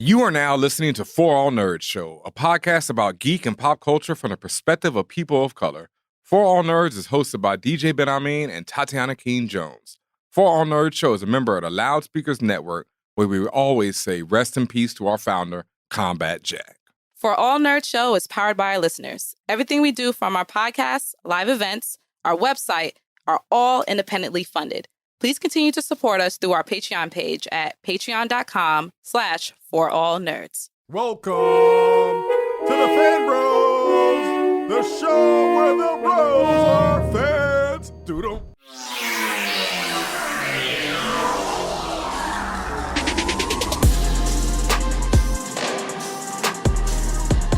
You are now listening to For All Nerds Show, a podcast about geek and pop culture from the perspective of people of color. For All Nerds is hosted by DJ Bamn and Tatiana Keene-Jones. For All Nerds Show is a member of the Loudspeakers Network, where we always say rest in peace to our founder, Combat Jack. For All Nerds Show is powered by our listeners. Everything we do, from our podcasts, live events, our website, are all independently funded. Please continue to support us through our Patreon page at patreon.com/forallnerds. Welcome to the Fan Bros, the show where the bros are fans. Doodle.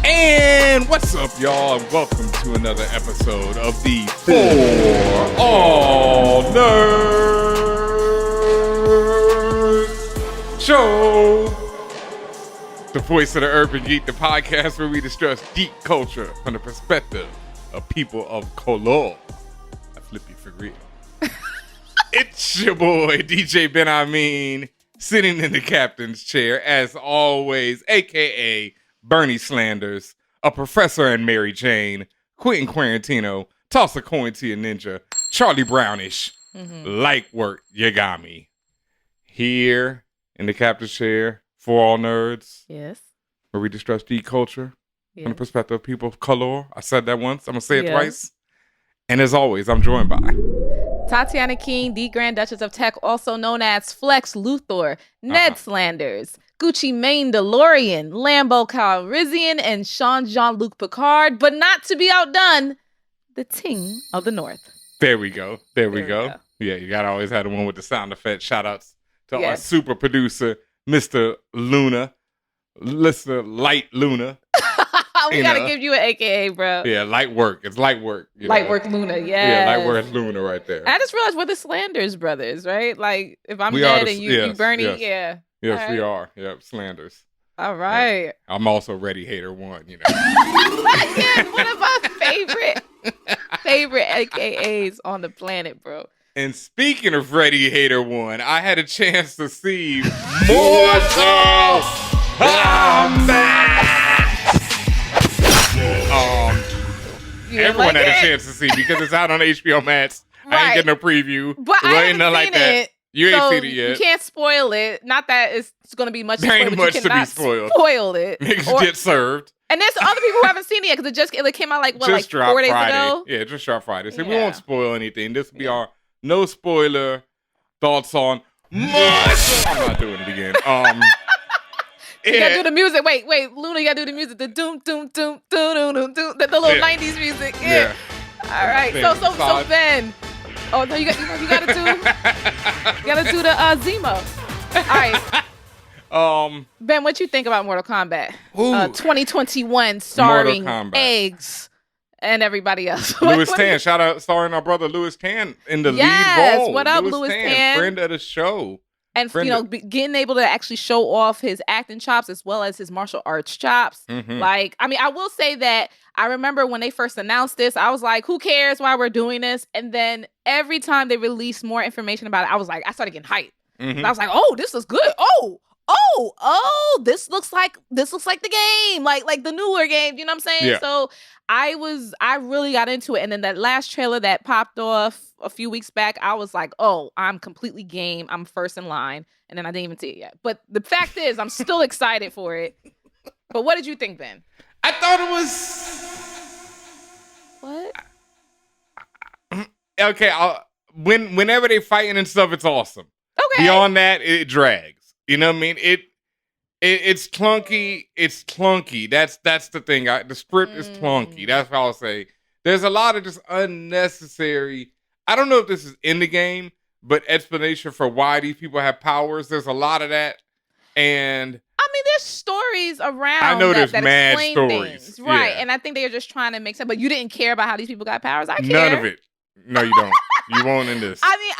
And what's up, y'all? And welcome to another episode of the For All Nerds Show. The voice of the urban geek, the podcast where we discuss geek culture from the perspective of people of color. I flip you for real. It's your boy, DJ Bamn, sitting in the captain's chair, as always, a.k.a. Bernie Slanders, a professor and Mary Jane, Quentin Quarantino, toss a coin to your ninja, Charlie Brownish, light work, you got me. Here in the captain's chair, For All Nerds, Yes. where we discuss geek culture Yes. from the perspective of people of color. I said that once, I'm going to say it twice. And as always, I'm joined by Tatiana Keene, the Grand Duchess of Tech, also known as Flex Luthor, Ned Slanders, Gucci Mane DeLorean, Lambo Calrissian, and Sean Jean-Luc Picard, but not to be outdone, the Ting of the North. There we go. There we go. Yeah, you got to always have the one with the sound effect. Shout outs to our super producer, Mr. Luna. Mr. Light Luna. We got to give you an AKA, bro. Yeah, light work. It's light work. Light work Luna, Yeah, light work Luna right there. I just realized we're the Slanders brothers, right? Like, if I'm We Ned are the- and you yes, Bernie, yes. yeah. Yes, All we right. are. Yep, Slanders. All right. Yeah. I'm also Ready Hater 1, you know. Again, one of my favorite AKAs on the planet, bro. And speaking of Ready Hater 1, I had a chance to see Mortal Kombat. Everyone had a chance to see because it's out on HBO Max. I ain't getting a preview. But I haven't seen it. You ain't So seen it yet. You can't spoil it. Not that it's going to be much. There ain't much to be spoiled. Spoil it. Niggas get served. And there's other people who haven't seen it yet because it came out like 4 days ago. Yeah, just dropped Friday. So we Yeah. won't spoil anything. This will be our no spoiler thoughts on Mortal. I'm not doing it again. You gotta do the music. Wait, Luna, you gotta do the music. The doom, doom, doom, doom, doom, doom, doom. The little 90s music. Yeah. All right. So Ben. Oh no, you gotta do the Zemo. All right. Ben, what you think about Mortal Kombat? 2021, starring Eggs and everybody else. Louis Tan, shout out, starring our brother Louis Tan in the lead role. What up, Louis Tan? Friend of the show. And getting able to actually show off his acting chops as well as his martial arts chops. Mm-hmm. Like, I mean, I will say that I remember when they first announced this, I was like, who cares why we're doing this? And then every time they released more information about it, I started getting hyped. Mm-hmm. And I was like, oh, this is good. Oh, this looks like the game, like the newer game. You know what I'm saying? Yeah. So I really got into it. And then that last trailer that popped off a few weeks back, I was like, oh, I'm completely game. I'm first in line. And then I didn't even see it yet. But the fact is, I'm still excited for it. But what did you think, Ben? I thought it was... What? Okay, whenever they fighting and stuff, it's awesome. Okay. Beyond that, it drags. You know what I mean? It's clunky. It's clunky. That's the thing. The script is clunky. That's what I'll say. There's a lot of just unnecessary. I don't know if this is in the game, but explanation for why these people have powers. There's a lot of that, and I mean, there's stories around. I know there's that mad explain stories, things, right? yeah. And I think they are just trying to make sense. But you didn't care about how these people got powers. I care. None of it. No, you don't. You won't in this. I mean,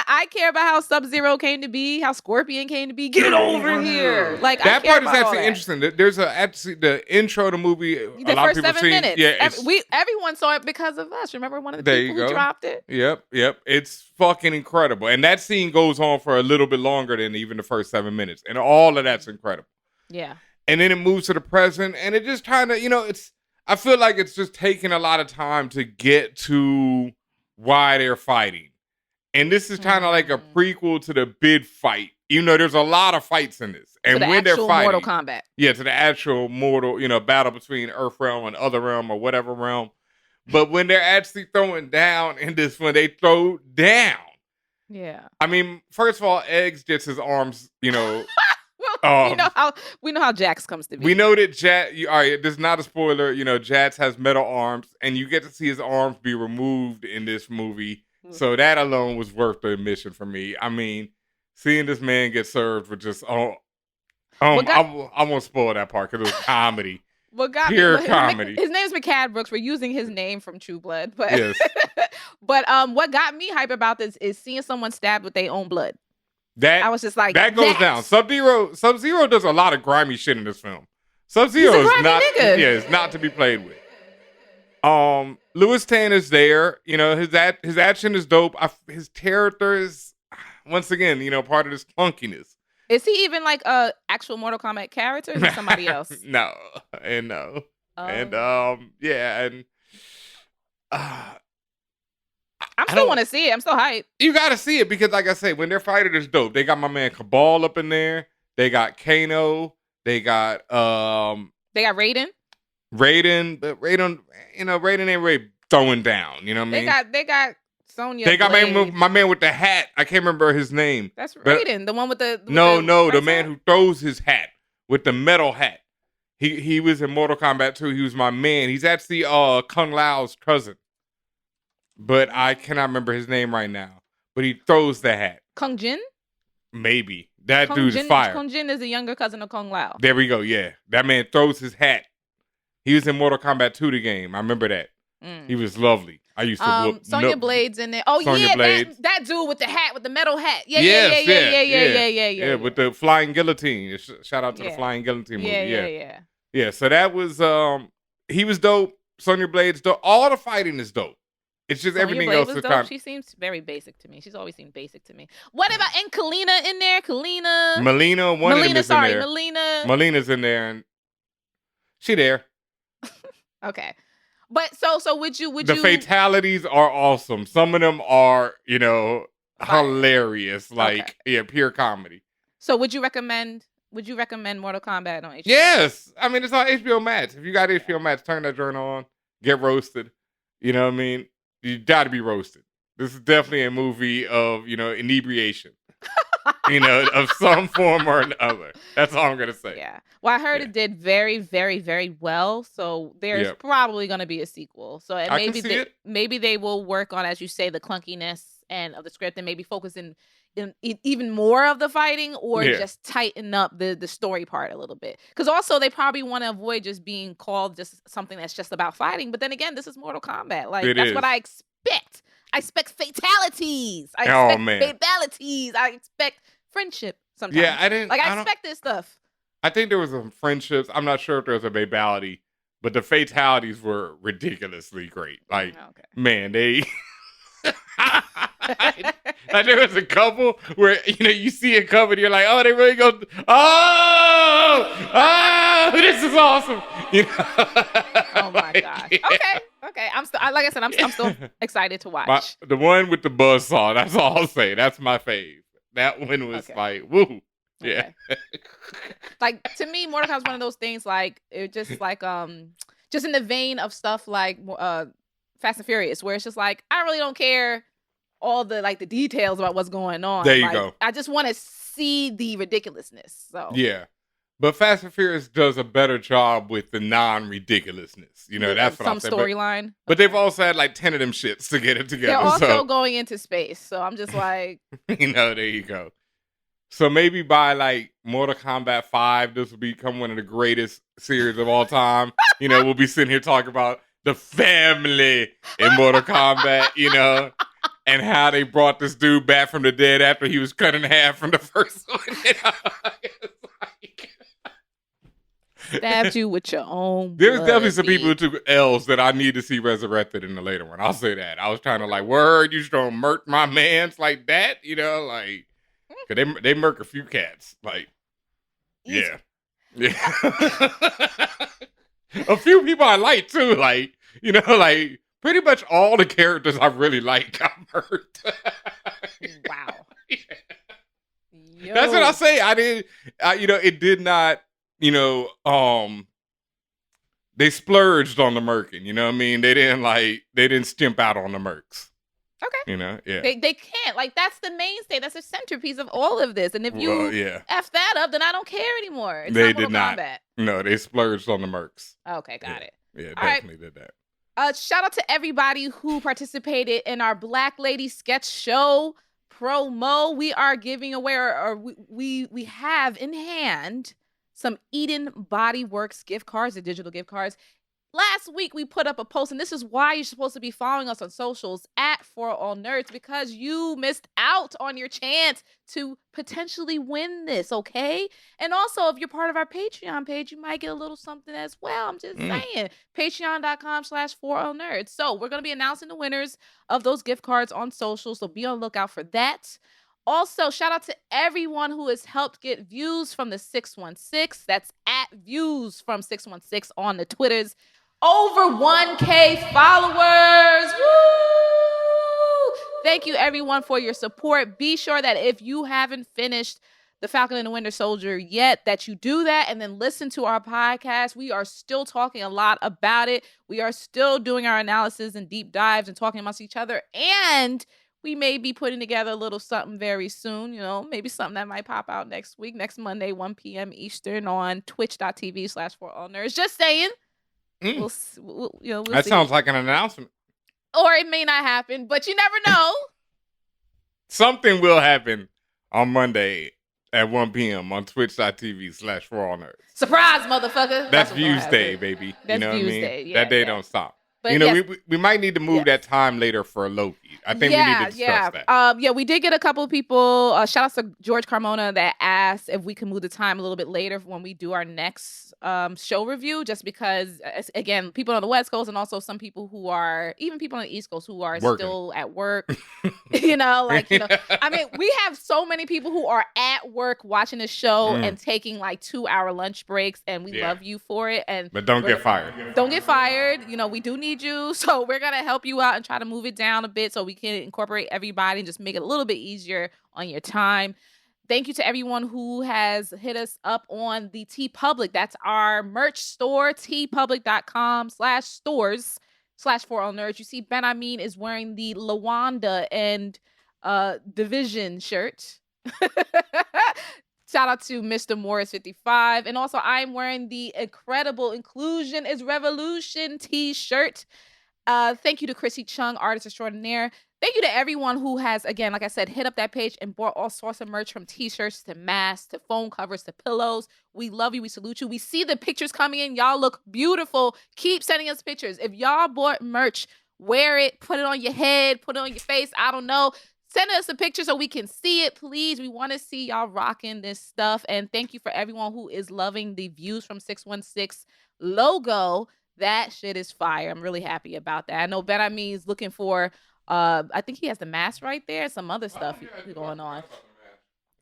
I care about how Sub-Zero came to be, how Scorpion came to be. Get over here! Like that I care part is about all actually that. interesting. There's actually the intro to the movie. The a lot first of people 7 seen. minutes. Yeah, Everyone saw it because of us. Remember one of the There people you who go. dropped it? Yep. It's fucking incredible. And that scene goes on for a little bit longer than even the first 7 minutes. And all of that's incredible. Yeah. And then it moves to the present, and it just kind of, I feel like it's just taking a lot of time to get to why they're fighting. And this is kind of like a prequel to the big fight. There's a lot of fights in this. And to the when they're fighting, Mortal Kombat. Yeah, to the actual mortal, battle between Earth Realm and Other Realm or whatever realm. But when they're actually throwing down in this one, they throw down. Yeah. I mean, first of all, Eggs gets his arms, well, we know how Jax comes to be. We know that all right, this is not a spoiler. Jax has metal arms, and you get to see his arms be removed in this movie. So that alone was worth the admission for me. I mean, seeing this man get served with just I won't spoil that part because it was comedy. Pure comedy. His name's McCad Brooks. We're using his name from True Blood, but yes. But what got me hype about this is seeing someone stabbed with their own blood. I was just like, that goes down. Sub-Zero does a lot of grimy shit in this film. Sub-Zero is not to be played with. Louis Tan is there. His action is dope. His character is, once again, part of this clunkiness. Is he even like a actual Mortal Kombat character? Or is he somebody else? No. And I still want to see it. I'm still hyped. You got to see it because, like I say, when they're fighting, it's dope. They got my man Cabal up in there. They got Kano. They got Raiden. But Raiden ain't really throwing down. You know what I mean? They got Sonya. They got my man with the hat. I can't remember his name. That's Raiden, the one with the the man who throws his hat with the metal hat. He was in Mortal Kombat 2. He was my man. He's actually Kung Lao's cousin. But I cannot remember his name right now. But he throws the hat. Kung Jin? Maybe. That dude's fire. Kung Jin is the younger cousin of Kung Lao. There we go, yeah. That man throws his hat. He was in Mortal Kombat 2, the game. I remember that. He was lovely. I used to whoop. Sonya Blade's in there. Oh, Sonya Blades. that dude with the hat, with the metal hat. Yeah, Yeah, with the flying guillotine. Shout out to the flying guillotine movie. Yeah, so that was, he was dope. Sonya Blade's dope. All the fighting is dope. It's just everything else is kind of... She seems very basic to me. She's always seemed basic to me. What about and Kalina in there? Melina's in there. Melina's in there, and she there. Okay, but so would you? The fatalities are awesome. Some of them are, hilarious. Like pure comedy. So would you recommend Mortal Kombat on HBO? Yes, I mean it's on HBO Max. If you got HBO Max, turn that journal on. Get roasted. You know what I mean? You got to be roasted. This is definitely a movie of, inebriation. Of some form or another. That's all I'm going to say. Yeah. Well, I heard it did very, very, very well. So there's probably going to be a sequel. So maybe they will work on, as you say, the clunkiness of the script and maybe focus in even more of the fighting or just tighten up the story part a little bit. Because also they probably want to avoid just being called just something that's just about fighting. But then again, this is Mortal Kombat. That's what I expect. I expect fatalities. I expect friendship sometimes. Yeah, I expect this stuff. I think there was some friendships. I'm not sure if there was a babality, but the fatalities were ridiculously great. Man, they... like there was a couple where you see a couple and you're like, oh, they really go, this is awesome. Oh my gosh. Okay. I'm still, like I said, I'm still excited to watch. The one with the buzzsaw. That's all I'll say. That's my fave. That one was like, woo. Yeah. Like to me, Mortal Kombat is one of those things. Like it just like just in the vein of stuff like Fast and Furious, where it's just like I really don't care all the the details about what's going on. There you go. I just want to see the ridiculousness. So yeah, but Fast and Furious does a better job with the non-ridiculousness. That's what I'm saying. Some storyline. But they've also had 10 of them shits to get it together. They're also going into space, so I'm just like, there you go. So maybe by Mortal Kombat 5, this will become one of the greatest series of all time. We'll be sitting here talking about the family in Mortal Kombat, and how they brought this dude back from the dead after he was cut in half from the first one. Stabbed you with your own There's definitely some people who took L's that I need to see resurrected in the later one. I'll say that. I was trying to word, you just gonna murk my mans like that? Cause they murk a few cats. Yeah. Yeah. A few people I like too, like, like pretty much all the characters I really like got murked. Wow. Yeah. Yo. That's what I say. It did not, they splurged on the murking, you know what I mean? They didn't stimp out on the murks. Okay. Yeah. They can't. Like, that's the mainstay. That's the centerpiece of all of this. And if you F that up, then I don't care anymore. It's they not did Mortal not. Kombat. No, they splurged on the mercs. Okay, got it. Yeah, all definitely did that. Shout out to everybody who participated in our Black Lady Sketch Show promo. We are giving away, or we have in hand some Eden Body Works gift cards, the digital gift cards. Last week, we put up a post, and this is why you're supposed to be following us on socials at ForAllNerds, because you missed out on your chance to potentially win this, okay? And also, if you're part of our Patreon page, you might get a little something as well. I'm just saying. Patreon.com/ForAllNerds. So we're going to be announcing the winners of those gift cards on social, so be on the lookout for that. Also, shout out to everyone who has helped get views from the 616. That's at views from 616 on the Twitters. Over 1K followers. Woo! Thank you, everyone, for your support. Be sure that if you haven't finished The Falcon and the Winter Soldier yet, that you do that and then listen to our podcast. We are still talking a lot about it. We are still doing our analysis and deep dives and talking amongst each other. And we may be putting together a little something very soon, maybe something that might pop out next week, next Monday, 1 p.m. Eastern on twitch.tv/ForAllNerds. Just saying. We'll that see. Sounds like an announcement. Or it may not happen, but you never know. Something will happen on Monday at 1 p.m. on twitch.tv/ForAllNerds. Surprise, motherfucker. That's Views Day, baby. That's you know Views what I mean? Day. Yeah, that day don't stop. But we might need to move that time later for Loki. I think we need to discuss that. We did get a couple of people. Shout out to George Carmona that asked if we can move the time a little bit later when we do our next show review, just because, again, people on the West Coast and also some people who are, even people on the East Coast who are still at work. I mean, we have so many people who are at work watching the show and taking like 2-hour lunch breaks, and we love you for it. But don't get fired. Don't get fired. We do need you, so we're gonna help you out and try to move it down a bit so we can incorporate everybody and just make it a little bit easier on your time. Thank you to everyone who has hit us up on the TeePublic. That's our merch store, teepublic.com/stores/ForAllNerds. You see Ben Amin is wearing the Lawanda and Division shirt. Shout out to Mr. Morris 55. And also, I'm wearing the incredible Inclusion is Revolution t-shirt. Thank you to Chrissy Chung, artist extraordinaire. Thank you to everyone who has, again, like I said, hit up that page and bought all sorts of merch, from t-shirts to masks to phone covers to pillows. We love you. We salute you. We see the pictures coming in. Y'all look beautiful. Keep sending us pictures. If y'all bought merch, wear it, put it on your head, put it on your face. I don't know. Send us a picture so we can see it, please. We want to see y'all rocking this stuff. And thank you for everyone who is loving the Views from 616 logo. That shit is fire. I'm really happy about that. I know Ben Amin's looking for, I think he has the mask right there. Some other stuff going on.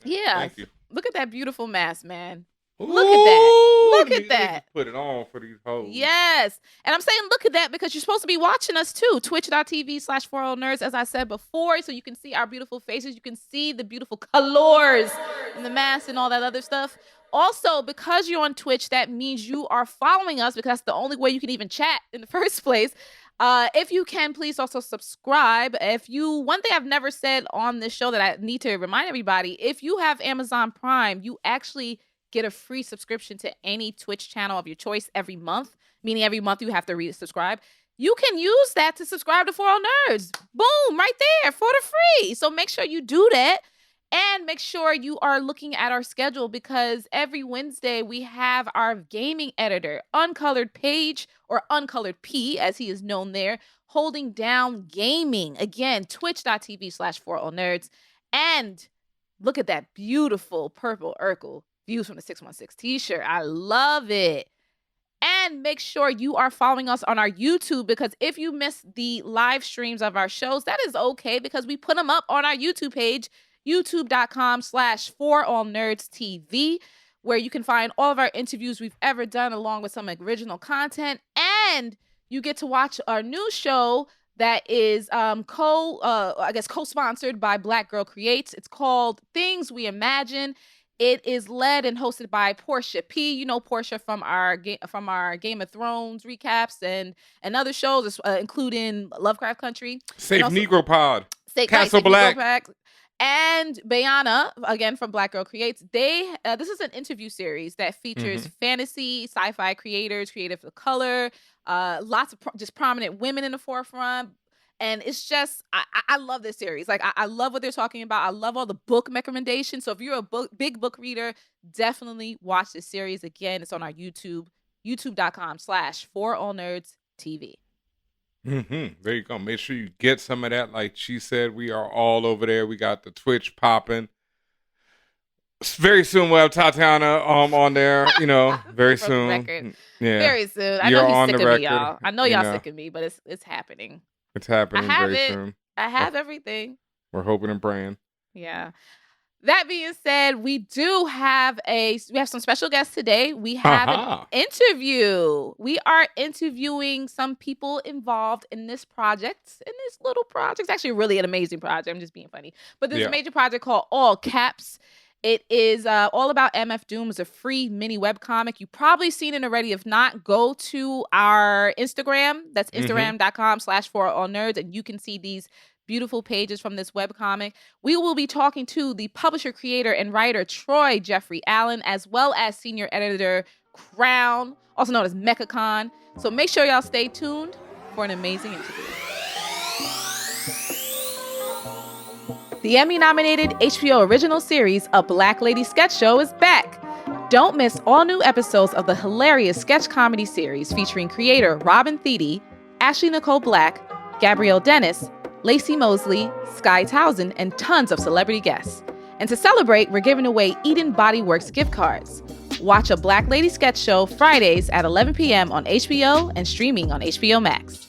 Yeah. Thank you. Look at that beautiful mask, man. Look at that. Look at that. Put it on for these hoes. Yes. And I'm saying look at that because you're supposed to be watching us too. Twitch.tv/ForAllNerds, as I said before, so you can see our beautiful faces. You can see the beautiful colors and the masks and all that other stuff. Also, because you're on Twitch, that means you are following us, because that's the only way you can even chat in the first place. If you can, please also subscribe. One thing I've never said on this show that I need to remind everybody, if you have Amazon Prime, you actually get a free subscription to any Twitch channel of your choice every month, meaning every month you have to resubscribe. You can use that to subscribe to ForAllNerds. Boom, right there for the free. So make sure you do that. And make sure you are looking at our schedule, because every Wednesday we have our gaming editor, Uncolored Page, or Uncolored P, as he is known there, holding down gaming. Again, twitch.tv/ForAllNerds. And look at that beautiful purple Urkel Views from the 616 t-shirt. I love it. And make sure you are following us on our YouTube, because if you miss the live streams of our shows, that is okay, because we put them up on our YouTube page, youtube.com/ForAllNerdsTV. where you can find all of our interviews we've ever done, along with some original content. And you get to watch our new show that is co-sponsored by Black Girl Creates. It's called Things We Imagine. It is led and hosted by Portia P. You know Portia from our Game of Thrones recaps and other shows, including Lovecraft Country. Safe Negro Pod. Castle Black. And Bayana, again from Black Girl Creates. This is an interview series that features fantasy, sci-fi creators, creative of color, lots of just prominent women in the forefront. And it's just, I love this series. Like, I love what they're talking about. I love all the book recommendations. So if you're a big book reader, definitely watch this series. Again, it's on our YouTube, youtube.com/ForAllNerdsTV. There you go. Make sure you get some of that. Like she said, we are all over there. We got the Twitch popping. Very soon we'll have Tatiana on there, very soon. Record. Yeah. Very soon. I know he's sick of me, y'all. I know y'all sick of me, but it's happening. It's happening very soon. I have everything. We're hoping and praying. Yeah. That being said, we have some special guests today. We have an interview. We are interviewing some people involved in this project. It's actually really an amazing project. I'm just being funny. But there's a major project called All Caps. It is all about MF Doom. It's a free mini webcomic. You've probably seen it already. If not, go to our Instagram. That's Instagram.com/ForAllNerds, and you can see these beautiful pages from this webcomic. We will be talking to the publisher, creator, and writer Troy Jeffrey Allen, as well as senior editor Crown, also known as MechaCon. So make sure y'all stay tuned for an amazing interview. The Emmy-nominated HBO original series, A Black Lady Sketch Show, is back. Don't miss all new episodes of the hilarious sketch comedy series featuring creator Robin Thede, Ashley Nicole Black, Gabrielle Dennis, Lacey Mosley, Sky Townsend, and tons of celebrity guests. And to celebrate, we're giving away Eden Body Works gift cards. Watch A Black Lady Sketch Show Fridays at 11 p.m. on HBO and streaming on HBO Max.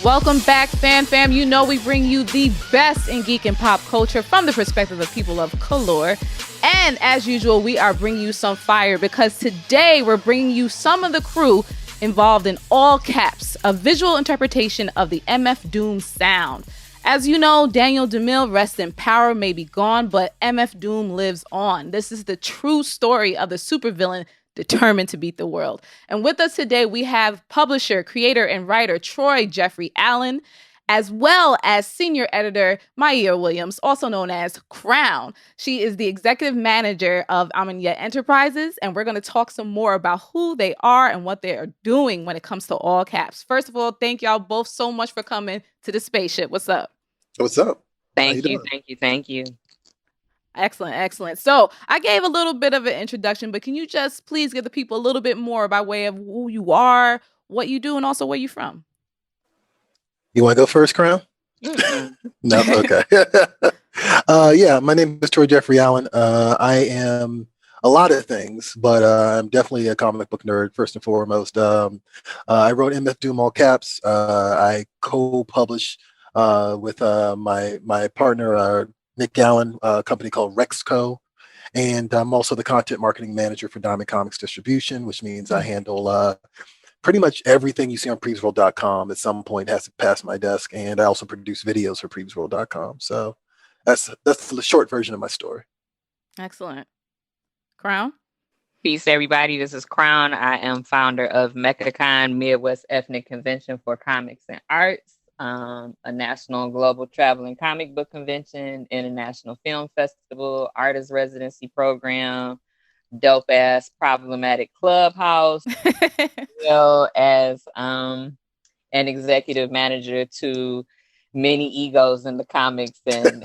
Welcome back, fam. You know we bring you the best in geek and pop culture from the perspective of people of color. And as usual, we are bringing you some fire because today we're bringing you some of the crew involved in All Caps, a visual interpretation of the MF Doom sound. As you know, Daniel Dumile, rest in power, may be gone, but MF Doom lives on. This is the true story of the supervillain determined to beat the world. And with us today, we have publisher, creator, and writer Troy Jeffrey Allen, as well as senior editor Maia Williams, also known as Crown. She is the executive manager of AMONYET Enterprises, and we're going to talk some more about who they are and what they are doing when it comes to All Caps. First of all, thank y'all both so much for coming to the spaceship. What's up? What's up? Thank you. Excellent. So I gave a little bit of an introduction, but can you just please give the people a little bit more by way of who you are, what you do, and also where you're from? You want to go first, Crown? No, okay. Yeah, my name is Troy Jeffrey Allen. I am a lot of things, but I'm definitely a comic book nerd first and foremost. I wrote MF Doom All Caps. I co-publish with my partner Nick Allen, a company called Rexco, and I'm also the content marketing manager for Diamond Comics Distribution, which means I handle pretty much everything you see on PreviewsWorld.com at some point has to pass my desk, and I also produce videos for PreviewsWorld.com. So that's the short version of my story. Excellent. Crown? Peace, everybody. This is Crown. I am founder of MechaCon, Midwest Ethnic Convention for Comics and Arts. A national global traveling comic book convention, international film festival, artist residency program, dope ass problematic clubhouse, as well as an executive manager to many egos in the comics and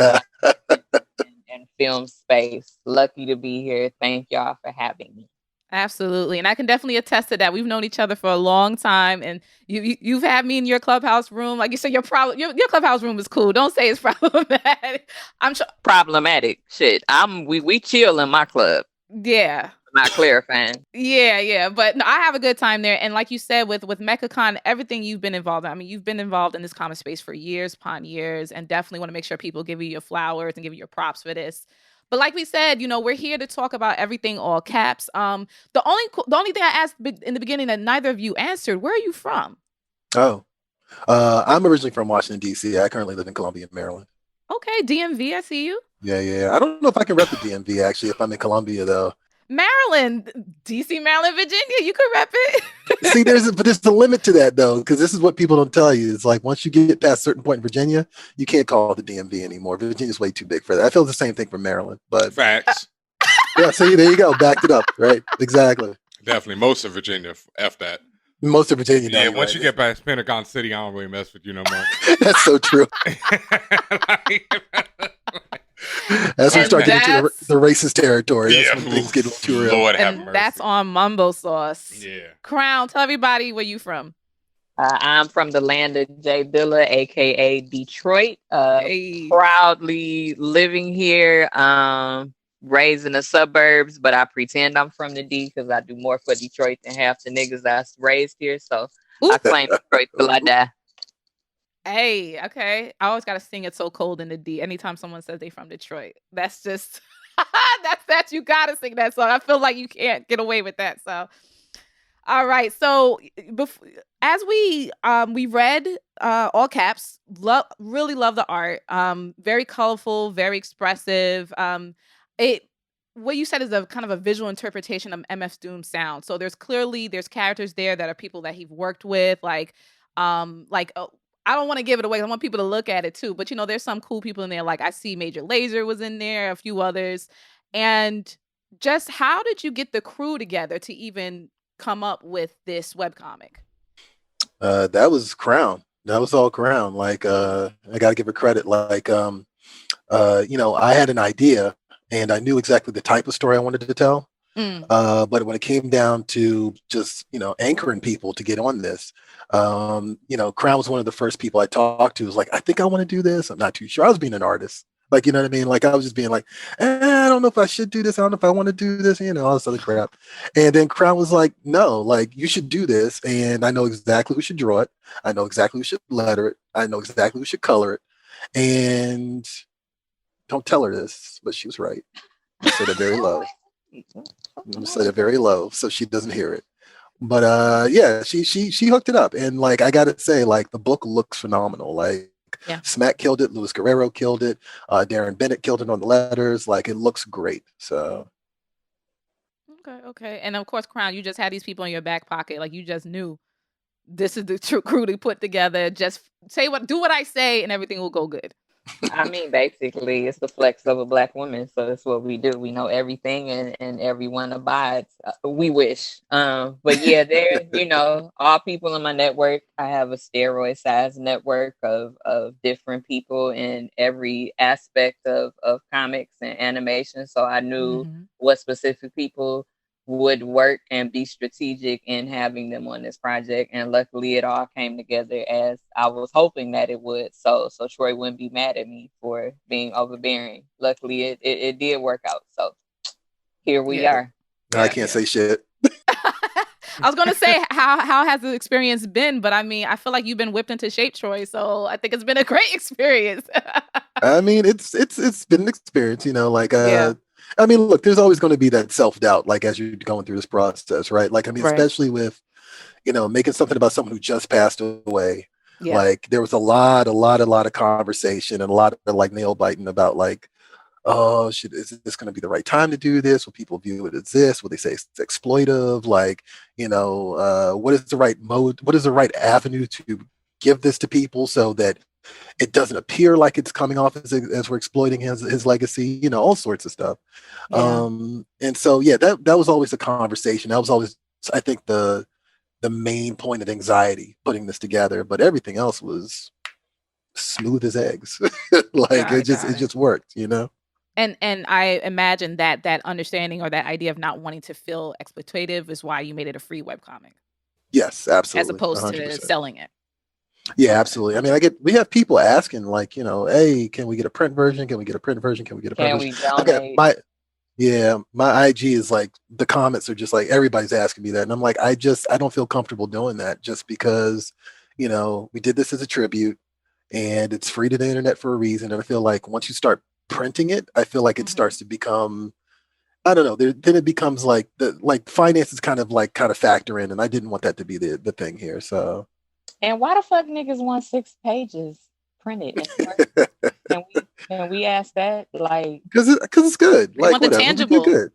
film space. Lucky to be here. Thank y'all for having me. Absolutely. And I can definitely attest to that. We've known each other for a long time, and you've had me in your clubhouse room. Like you said, your clubhouse room is cool. Don't say it's problematic. I'm sure problematic shit. We chill in my club. Yeah. Not clarifying. Yeah. But no, I have a good time there. And like you said, with MechaCon, everything you've been involved in. I mean, you've been involved in this comic space for years upon years, and definitely want to make sure people give you your flowers and give you your props for this. But like we said, we're here to talk about everything all caps. The only thing I asked in the beginning that neither of you answered, where are you from? Oh, I'm originally from Washington, D.C. I currently live in Columbia, Maryland. Okay, DMV, I see you. Yeah. I don't know if I can rep the DMV, actually, if I'm in Columbia, though. Maryland, DC, Maryland, Virginia, you could rep it. See, there's the limit to that, though, because this is what people don't tell you. It's like once you get past a certain point in Virginia, you can't call it the DMV anymore. Virginia's way too big for that. I feel the same thing for Maryland, but facts. Yeah, see, there you go, backed it up, right? Exactly. Definitely, most of Virginia, F that. Most of Virginia. Yeah, once you get past Pentagon City, I don't really mess with you no more. That's so true. That's when we start getting into the racist territory. That's when things get too real. Lord have mercy. That's on Mumbo Sauce. Yeah. Crown, tell everybody where you from. I'm from the land of Jay Dilla, aka Detroit. Proudly living here, raised in the suburbs, but I pretend I'm from the D because I do more for Detroit than half the niggas I raised here. So I claim Detroit till I die. Hey, okay. I always gotta sing "It's So Cold in the D" anytime someone says they from Detroit. That's just that's you gotta sing that song. I feel like you can't get away with that. So, all right. So, as we read all caps. Really love the art. Very colorful, very expressive. What you said is a kind of a visual interpretation of MF Doom's sound. So there's characters there that are people that he's worked with, I don't want to give it away. I want people to look at it too. But, there's some cool people in there. Like I see Major Lazer was in there, a few others. And just how did you get the crew together to even come up with this webcomic? That was Crown. That was all Crown. I got to give her credit. I had an idea and I knew exactly the type of story I wanted to tell. But when it came down to just, anchoring people to get on this, Crown was one of the first people I talked to. Was like, I think I want to do this. I'm not too sure. I was being an artist. You know what I mean? I was just being like, I don't know if I should do this. I don't know if I want to do this, all this other crap. And then Crown was like, no, you should do this. And I know exactly who should draw it. I know exactly who should letter it. I know exactly who should color it. And don't tell her this, but she was right. I said it very low. I said it very low so she doesn't hear it. But she hooked it up. And I gotta say, the book looks phenomenal. Smack killed it, Luis Guerrero killed it, Darren Bennett killed it on the letters. It looks great. So okay. And of course, Crown, you just had these people in your back pocket. You just knew this is the true crew to put together. Just do what I say and everything will go good. I mean, basically, it's the flex of a Black woman. So that's what we do. We know everything and everyone abides. We wish. But yeah, there, all people in my network. I have a steroid-sized network of different people in every aspect of comics and animation. So I knew what specific people would work and be strategic in having them on this project. And luckily it all came together as I was hoping that it would. So Troy wouldn't be mad at me for being overbearing. Luckily it did work out. So here we are. I can't say shit. I was going to say, how has the experience been? But I feel like you've been whipped into shape, Troy. So I think it's been a great experience. I mean, it's been an experience, look, there's always going to be that self-doubt, as you're going through this process, right? Especially with, making something about someone who just passed away. Yeah. There was a lot of conversation and a lot of nail biting about is this going to be the right time to do this? Will people view it as this? Will they say it's exploitive? What is the right mode? What is the right avenue to give this to people so that it doesn't appear like it's coming off as we're exploiting his legacy, all sorts of stuff. Yeah. And so, that was always a conversation. That was always, I think, the main point of anxiety putting this together, but everything else was smooth as eggs. It just worked, And I imagine that understanding or that idea of not wanting to feel exploitative is why you made it a free webcomic. Yes, absolutely. As opposed 100%. to selling it. Yeah, absolutely. I mean, we have people asking like, hey, can we get a print version? Can we get a print version? Can we get a print version? Can we donate? My IG is like, the comments are just like, everybody's asking me that. And I'm like, I don't feel comfortable doing that just because, we did this as a tribute and it's free to the internet for a reason. And I feel like once you start printing it, I feel like it starts to become, I don't know, then it becomes like finances kind of factor in. And I didn't want that to be the thing here. So. And why the fuck niggas want 6 pages printed? Can we ask that? Like, because it's good. Like, want whatever. The tangible. Good.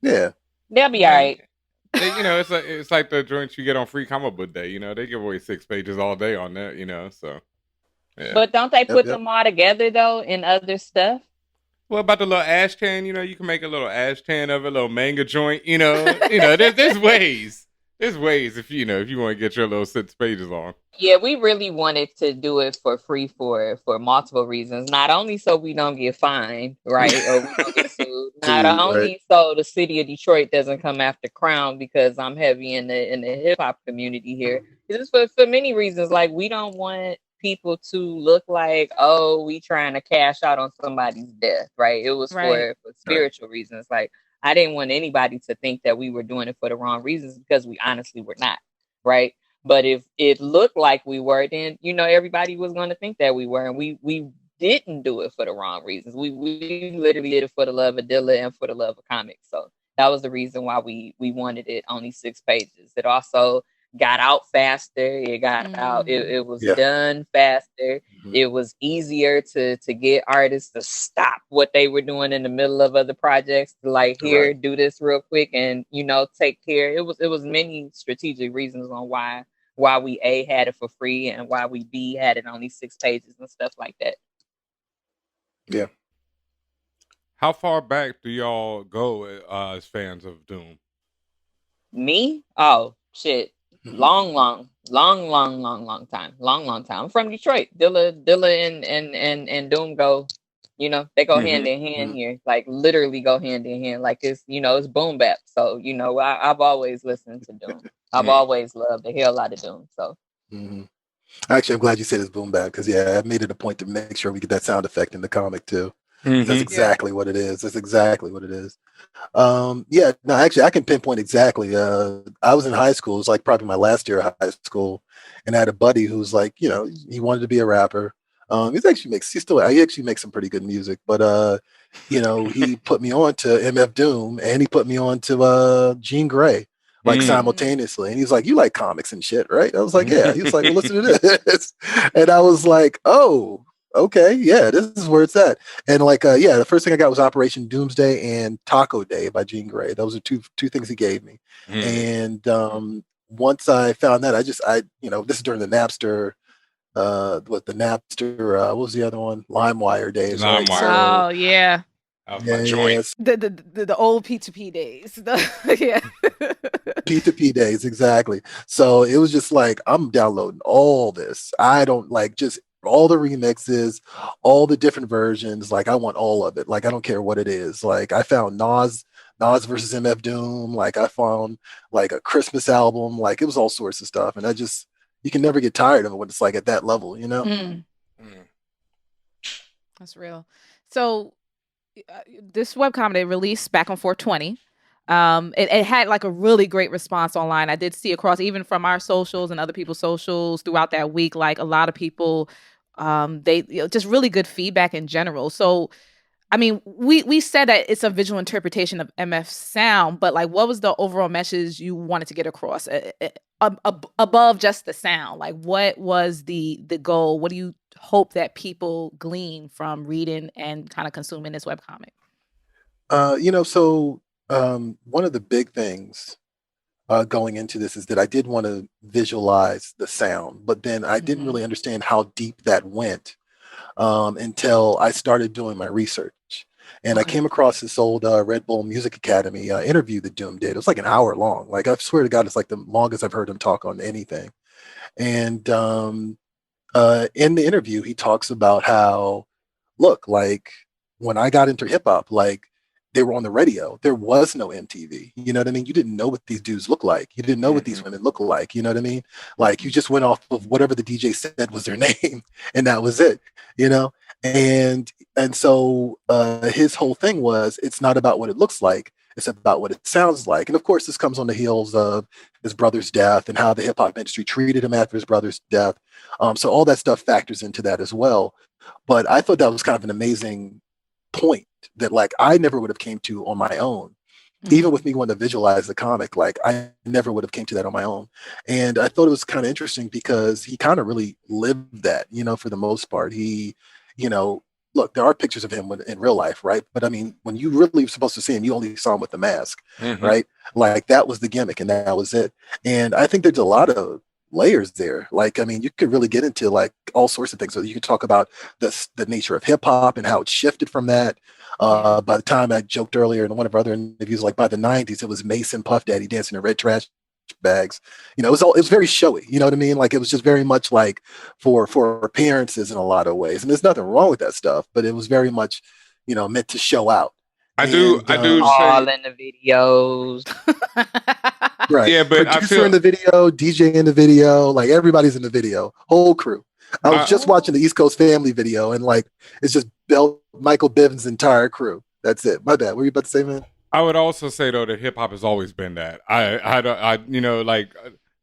Yeah, they'll be all right. It's like the joints you get on Free Comic Book Day. They give away 6 pages all day on that. So. Yeah. But don't they put them all together though in other stuff? What about the little ashcan? You can make a little ashcan of it, a little manga joint. There's ways. There's ways if you want to get your little 6 pages on. Yeah, we really wanted to do it for free for multiple reasons. Not only so we don't get fined, right, or we don't get sued. Not only so the city of Detroit doesn't come after Crown because I'm heavy in the hip hop community here. It's just for many reasons. Like, we don't want people to look like, oh, we trying to cash out on somebody's death, right? It was for spiritual reasons. Like, I didn't want anybody to think that we were doing it for the wrong reasons because we honestly were not, right? But if it looked like we were, then, everybody was going to think that we were. And we didn't do it for the wrong reasons. We literally did it for the love of Dilla and for the love of comics. So that was the reason why we wanted it only 6 pages. It also got out faster. It got out. It was done faster. Mm-hmm. It was easier to get artists to stop what they were doing in the middle of other projects. Like, here, do this real quick, and take care. It was many strategic reasons on why we A, had it for free, and why we B, had it only 6 pages and stuff like that. Yeah. How far back do y'all go as fans of Doom? Me? Oh shit. Long time. I'm from Detroit. Dilla and Doom go, they go hand in hand here. Like, literally go hand in hand. Like, it's, it's boom bap. So, I've always listened to Doom. I've always loved the hell out of Doom. So. Actually, I'm glad you said it's boom bap because I made it a point to make sure we get that sound effect in the comic too. That's exactly what it is. That's exactly what it is. Actually, I can pinpoint exactly. I was in high school. It was like probably my last year of high school, and I had a buddy who's like, he wanted to be a rapper. He actually makes some pretty good music, but he put me on to MF Doom, and he put me on to Jean Grey, simultaneously. And he's like, "You like comics and shit, right?" I was like, "Yeah." He was like, "Well, listen to this," and I was like, "Oh, okay, yeah, this is where it's at." And the first thing I got was Operation Doomsday and Taco Day by Jean Grey. Those are two things he gave me. And once I found that, this is during the Napster, what was the other one? LimeWire days. LimeWire. Right? Oh yeah. Joints. The old P2P days. P2P days, exactly. So it was just like, I'm downloading all this. I don't just all the remixes, all the different versions. Like, I want all of it. Like, I don't care what it is. Like, I found Nas versus MF Doom. Like, I found like a Christmas album. Like, it was all sorts of stuff. And you can never get tired of it when it's like at that level, That's real. So this webcomic released back on 4/20. It had like a really great response online. I did see across, even from our socials and other people's socials throughout that week, like a lot of people, they just really good feedback in general. So, I mean, we said that it's a visual interpretation of MF's sound, but like, what was the overall message you wanted to get across above just the sound? Like, what was the goal? What do you hope that people glean from reading and kind of consuming this webcomic? One of the big things going into this is that I did want to visualize the sound, but then I didn't really understand how deep that went until I started doing my research. And I came across this old Red Bull Music Academy interview that Doom did. It was like an hour long. Like, I swear to God, it's like the longest I've heard him talk on anything. And in the interview, he talks about how, look, like, when I got into hip hop, like they were on the radio. There was no MTV. You know what I mean? You didn't know what these dudes look like. You didn't know what these women look like. You know what I mean? Like you just went off of whatever the DJ said was their name, and that was it. You know? And so his whole thing was, it's not about what it looks like, it's about what it sounds like. And of course, this comes on the heels of his brother's death and how the hip hop industry treated him after his brother's death. So all that stuff factors into that as well. But I thought that was kind of an amazing point that like I never would have came to on my own. Even with me wanting to visualize the comic, like I never would have came to that on my own. And I thought it was kind of interesting because he kind of really lived that, you know, for the most part. He, you know, look, there are pictures of him in real life, right? But I mean, when you really were supposed to see him, you only saw him with the mask, right? Like that was the gimmick and that was it. And I think there's a lot of layers there. Like, I mean, you could really get into like all sorts of things. So you could talk about the nature of hip hop and how it shifted from that. By the time I joked earlier in one of our other interviews, like by the 90s, it was Mason, Puff Daddy dancing in red trash bags. You know, it was very showy. You know what I mean? Like it was just very much like for appearances in a lot of ways. And there's nothing wrong with that stuff, but it was very much, you know, meant to show out. I do all in the videos. Right. Yeah, but producer in the video, DJ in the video, like everybody's in the video, whole crew. I was just watching the East Coast Family video, and like it's just Michael Bivins' entire crew. That's it. My bad. What were you about to say, man? I would also say though that hip hop has always been that. I you know, like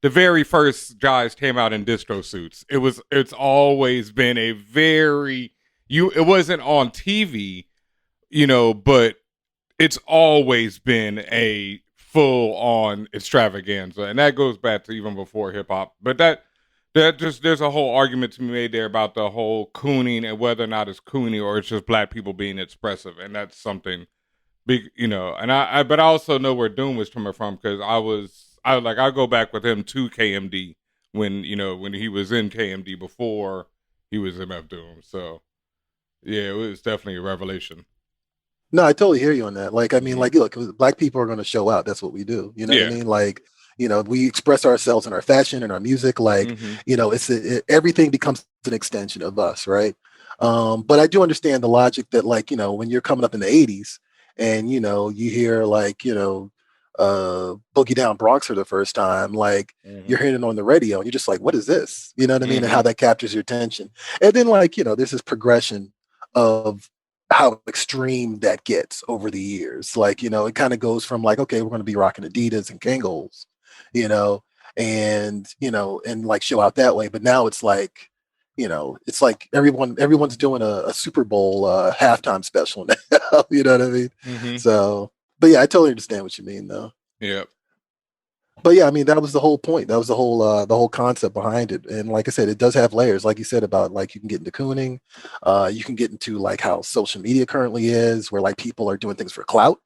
the very first guys came out in distro suits. It's always been a very it wasn't on TV, you know, but it's always been a full on extravaganza, and that goes back to even before hip hop. But that just there's a whole argument to be made there about the whole cooning and whether or not it's cooning or it's just black people being expressive, and that's something big, you know. And but I also know where Doom was coming from because I go back with him to KMD when he was in KMD before he was MF Doom. So yeah, it was definitely a revelation. No, I totally hear you on that. Like, I mean, like, look, black people are going to show out. That's what we do. You know what I mean? Like, you know, we express ourselves in our fashion and our music. Like, you know, everything becomes an extension of us, right? But I do understand the logic that, like, you know, when you're coming up in the 80s and, you know, you hear, like, you know, Boogie Down Bronx for the first time, like, you're hearing it on the radio and you're just like, what is this? You know what I mean? And how that captures your attention. And then, like, you know, there's this progression of how extreme that gets over the years. Like, you know, it kind of goes from like, okay, we're going to be rocking Adidas and Kangols, you know, and like show out that way. But now it's like, you know, it's like everyone's doing a Super Bowl halftime special now. You know what I mean? So, but yeah, I totally understand what you mean though. Yeah. But yeah, I mean, that was the whole point. That was the whole concept behind it. And like I said, it does have layers, like you said, about like you can get into cooning, you can get into like how social media currently is, where like people are doing things for clout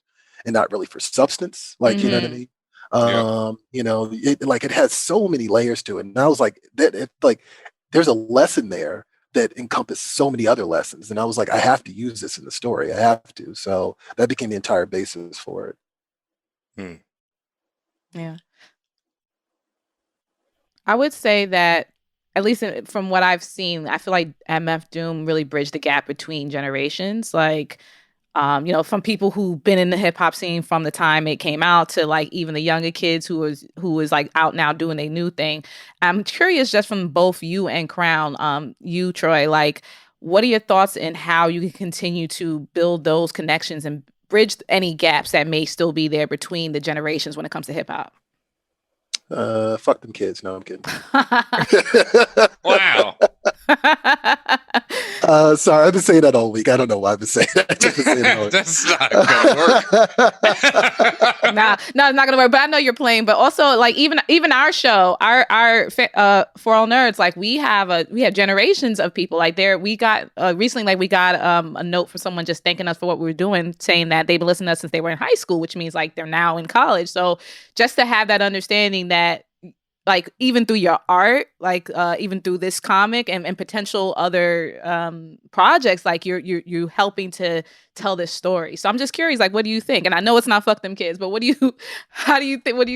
and not really for substance. Like, you know what I mean? You know, it has so many layers to it. And I was like, there's a lesson there that encompassed so many other lessons. And I was like, I have to use this in the story. I have to. So that became the entire basis for it. Yeah. I would say that, at least from what I've seen, I feel like MF Doom really bridged the gap between generations. Like, you know, from people who've been in the hip hop scene from the time it came out to like even the younger kids who was like out now doing a new thing. I'm curious, just from both you and Crown, you, Troy, like, what are your thoughts in how you can continue to build those connections and bridge any gaps that may still be there between the generations when it comes to hip hop? Fuck them kids. No, I'm kidding. Wow. Sorry, I've been saying that all week. I don't know why I've been saying that. That's not gonna work. No, it's not gonna work. But I know you're playing. But also, like even our show, our ForAllNerds, like we have generations of people. Like we got recently, like we got a note from someone just thanking us for what we were doing, saying that they've been listening to us since they were in high school, which means like they're now in college. So just to have that understanding that, like, even through your art, like even through this comic and potential other projects, like you're helping to tell this story. So I'm just curious, like, what do you think? And I know it's not fuck them kids, but what do you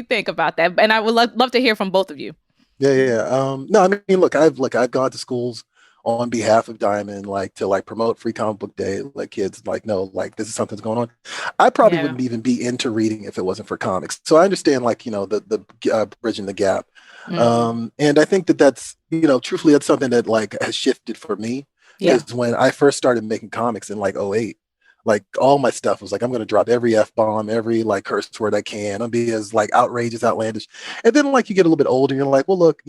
think about that? And I would love to hear from both of you. Yeah. No, I mean, look, I've gone to schools on behalf of Diamond, like to like promote Free Comic Book Day, like kids like know like this is something's going on. I probably wouldn't even be into reading if it wasn't for comics. So I understand like the bridging the gap, and I think that's truthfully that's something that like has shifted for me. Because when I first started making comics in like '08, like all my stuff was like I'm going to drop every F-bomb, every like curse word I can. I'll be as like outrageous, outlandish, and then like you get a little bit older, and you're like, well, look,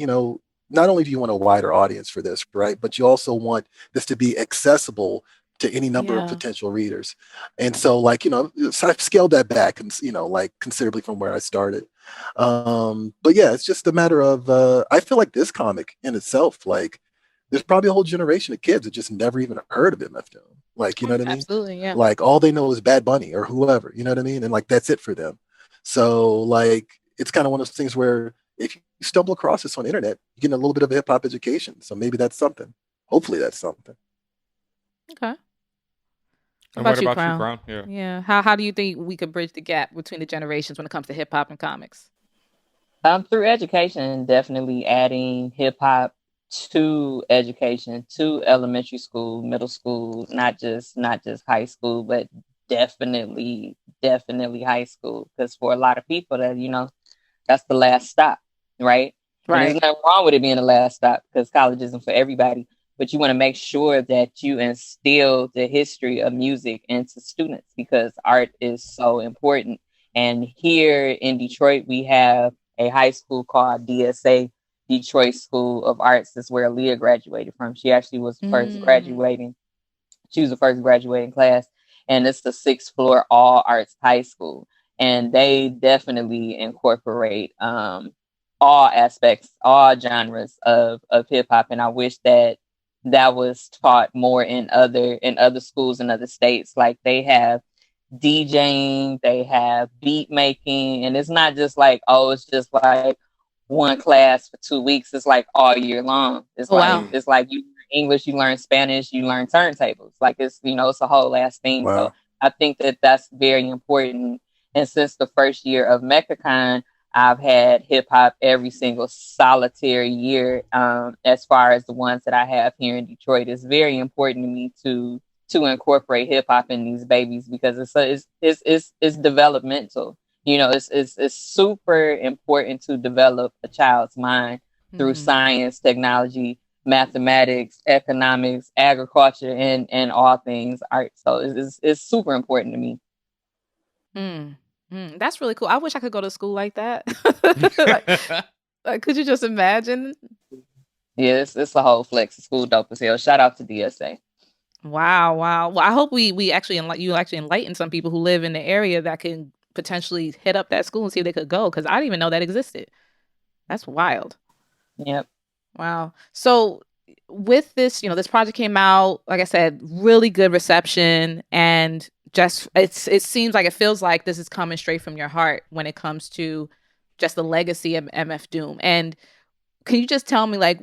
not only do you want a wider audience for this, right? But you also want this to be accessible to any number of potential readers. And so like, so I've scaled that back and, like considerably from where I started. But yeah, it's just a matter of, I feel like this comic in itself, like there's probably a whole generation of kids that just never even heard of MF Doom. Like, you know what I mean? Absolutely, yeah. Like all they know is Bad Bunny or whoever, you know what I mean? And like, that's it for them. So like, it's kind of one of those things where if you stumble across this on the internet, you get a little bit of a hip hop education. So maybe that's something. Hopefully that's something. Okay. And what about you, Crown? Yeah. How do you think we could bridge the gap between the generations when it comes to hip hop and comics? Through education, definitely adding hip hop to education, to elementary school, middle school, not just high school, but definitely high school. Because for a lot of people that, that's the last stop, right? And there's nothing wrong with it being the last stop because college isn't for everybody. But you want to make sure that you instill the history of music into students because art is so important. And here in Detroit, we have a high school called DSA, Detroit School of Arts. Is where Leah graduated from. She actually was the first graduating. She was the first graduating class. And it's the 6th floor all arts high school. And they definitely incorporate all aspects, all genres of hip hop. And I wish that was taught more in other schools in other states. Like they have DJing, they have beat making, and it's not just like, it's just like one class for 2 weeks. It's like all year long. It's it's like you learn English, you learn Spanish, you learn turntables. Like it's it's a whole ass thing. Wow. So I think that that's very important. And since the first year of MechaCon, I've had hip hop every single solitary year. As far as the ones that I have here in Detroit, it's very important to me to incorporate hip hop in these babies because it's developmental. It's super important to develop a child's mind through science, technology, mathematics, economics, agriculture, and all things art. So it's super important to me. That's really cool. I wish I could go to school like that. like, could you just imagine? Yeah, it's a whole flex. School dope as hell. Shout out to DSA. Wow. Well, I hope we actually enlighten some people who live in the area that can potentially hit up that school and see if they could go because I didn't even know that existed. That's wild. Yep. Wow. So with this, this project came out, like I said, really good reception and just it seems like it feels like this is coming straight from your heart when it comes to just the legacy of MF Doom. And can you just tell me like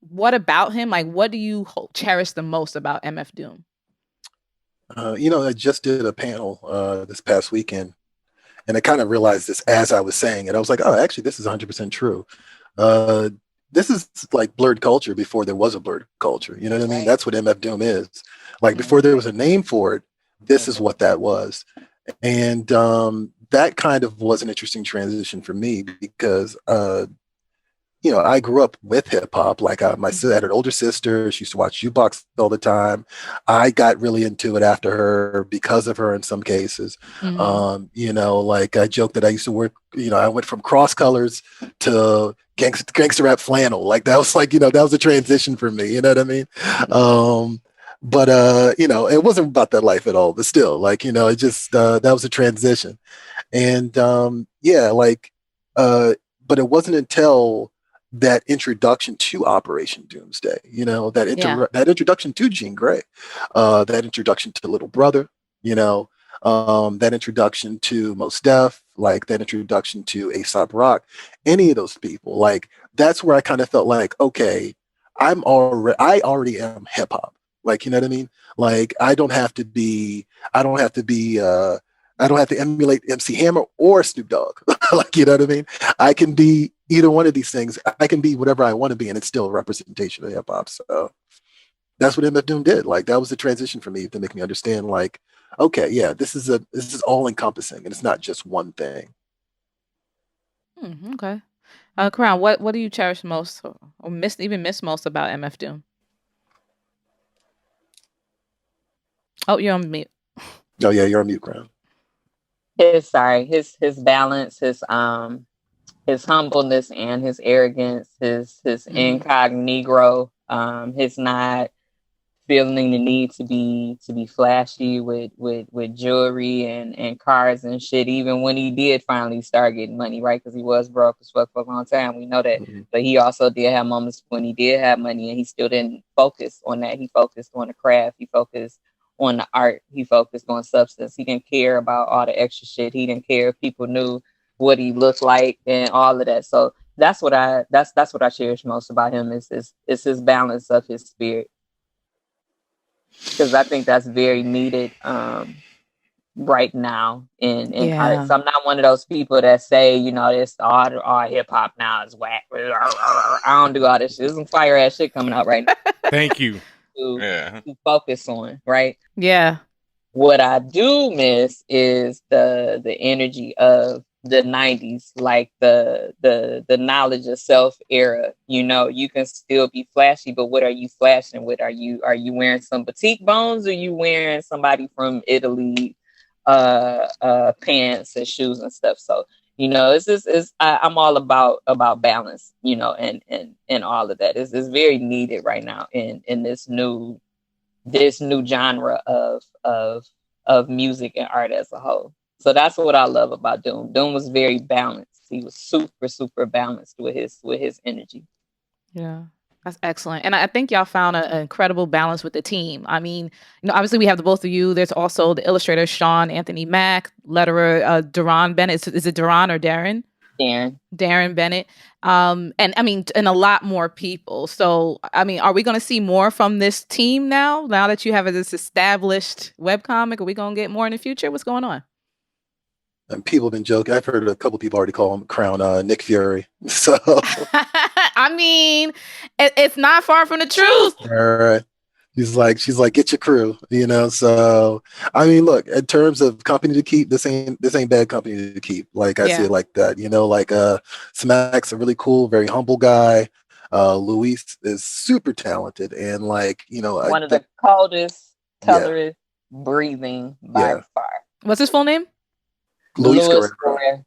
what about him? Like what do you cherish the most about MF Doom? I just did a panel this past weekend and I kind of realized this as I was saying it. I was like, oh, actually this is 100% true. This is like blurred culture before there was a blurred culture. You know what I mean? That's what MF Doom is. Like before there was a name for it, this is what that was. And that kind of was an interesting transition for me because, I grew up with hip hop. Like my sister had an older sister. She used to watch Jukebox all the time. I got really into it after her because of her in some cases. Like I joke that I used to work, I went from Cross Colors to gangster rap flannel. Like that was like, that was a transition for me. You know what I mean? But it wasn't about that life at all, but still like, it just, that was a transition. And but it wasn't until that introduction to Operation Doomsday, that introduction to Jean Grey, that introduction to Little Brother, that introduction to Mos Def, like that introduction to A$AP Rock, any of those people, like that's where I kind of felt like, okay, I already am hip hop. Like, you know what I mean? Like, I don't have to emulate MC Hammer or Snoop Dogg. Like, you know what I mean? I can be either one of these things. I can be whatever I want to be, and it's still a representation of hip hop. So, that's what MF Doom did. Like that was the transition for me to make me understand, like, okay, yeah, this is all encompassing and it's not just one thing. Okay. Crown, what do you cherish most or miss most about MF Doom? Oh, you're on mute. Oh yeah, you're on mute, Crown. His balance, his humbleness and his arrogance, his incognito, his not feeling the need to be flashy with jewelry and cars and shit, even when he did finally start getting money, right? Because he was broke as fuck for a long time. We know that. Mm-hmm. But he also did have moments when he did have money and he still didn't focus on that. He focused on the craft. He focused on the art. He focused on substance. He didn't care about all the extra shit. He didn't care if people knew what he looked like and all of that. So that's what I cherish most about him is his balance of his spirit. Because I think that's very needed right now in art. So I'm not one of those people that say, this all hip hop now is whack. I don't do all this shit. There's some fire ass shit coming out right now. Thank you. To focus on, right? Yeah. What I do miss is the energy of the 90s, like the knowledge of self era. You can still be flashy, but what are you flashing with? Are you wearing some boutique bones, or you wearing somebody from Italy pants and shoes and stuff? So I'm all about balance, and all of that is very needed right now in this new genre of music and art as a whole. So that's what I love about Doom. Doom was very balanced. He was super, super balanced with his energy. Yeah, that's excellent. And I think y'all found an incredible balance with the team. I mean, obviously we have the both of you. There's also the illustrator, Sean Anthony Mack, letterer, Daron Bennett. Is it Daron or Darren? Darren Bennett. And I mean, and a lot more people. So, I mean, are we going to see more from this team now that you have this established webcomic? Are we going to get more in the future? What's going on? And people have been joking. I've heard a couple people already call him Crown Nick Fury. So I mean, it's not far from the truth. All right. She's like, get your crew, So I mean, look, in terms of company to keep, this ain't bad company to keep. Like I see it like that, like Smack's a really cool, very humble guy. Luis is super talented and one of the coldest, colorist, breathing by far. What's his full name? Louis Guerrero.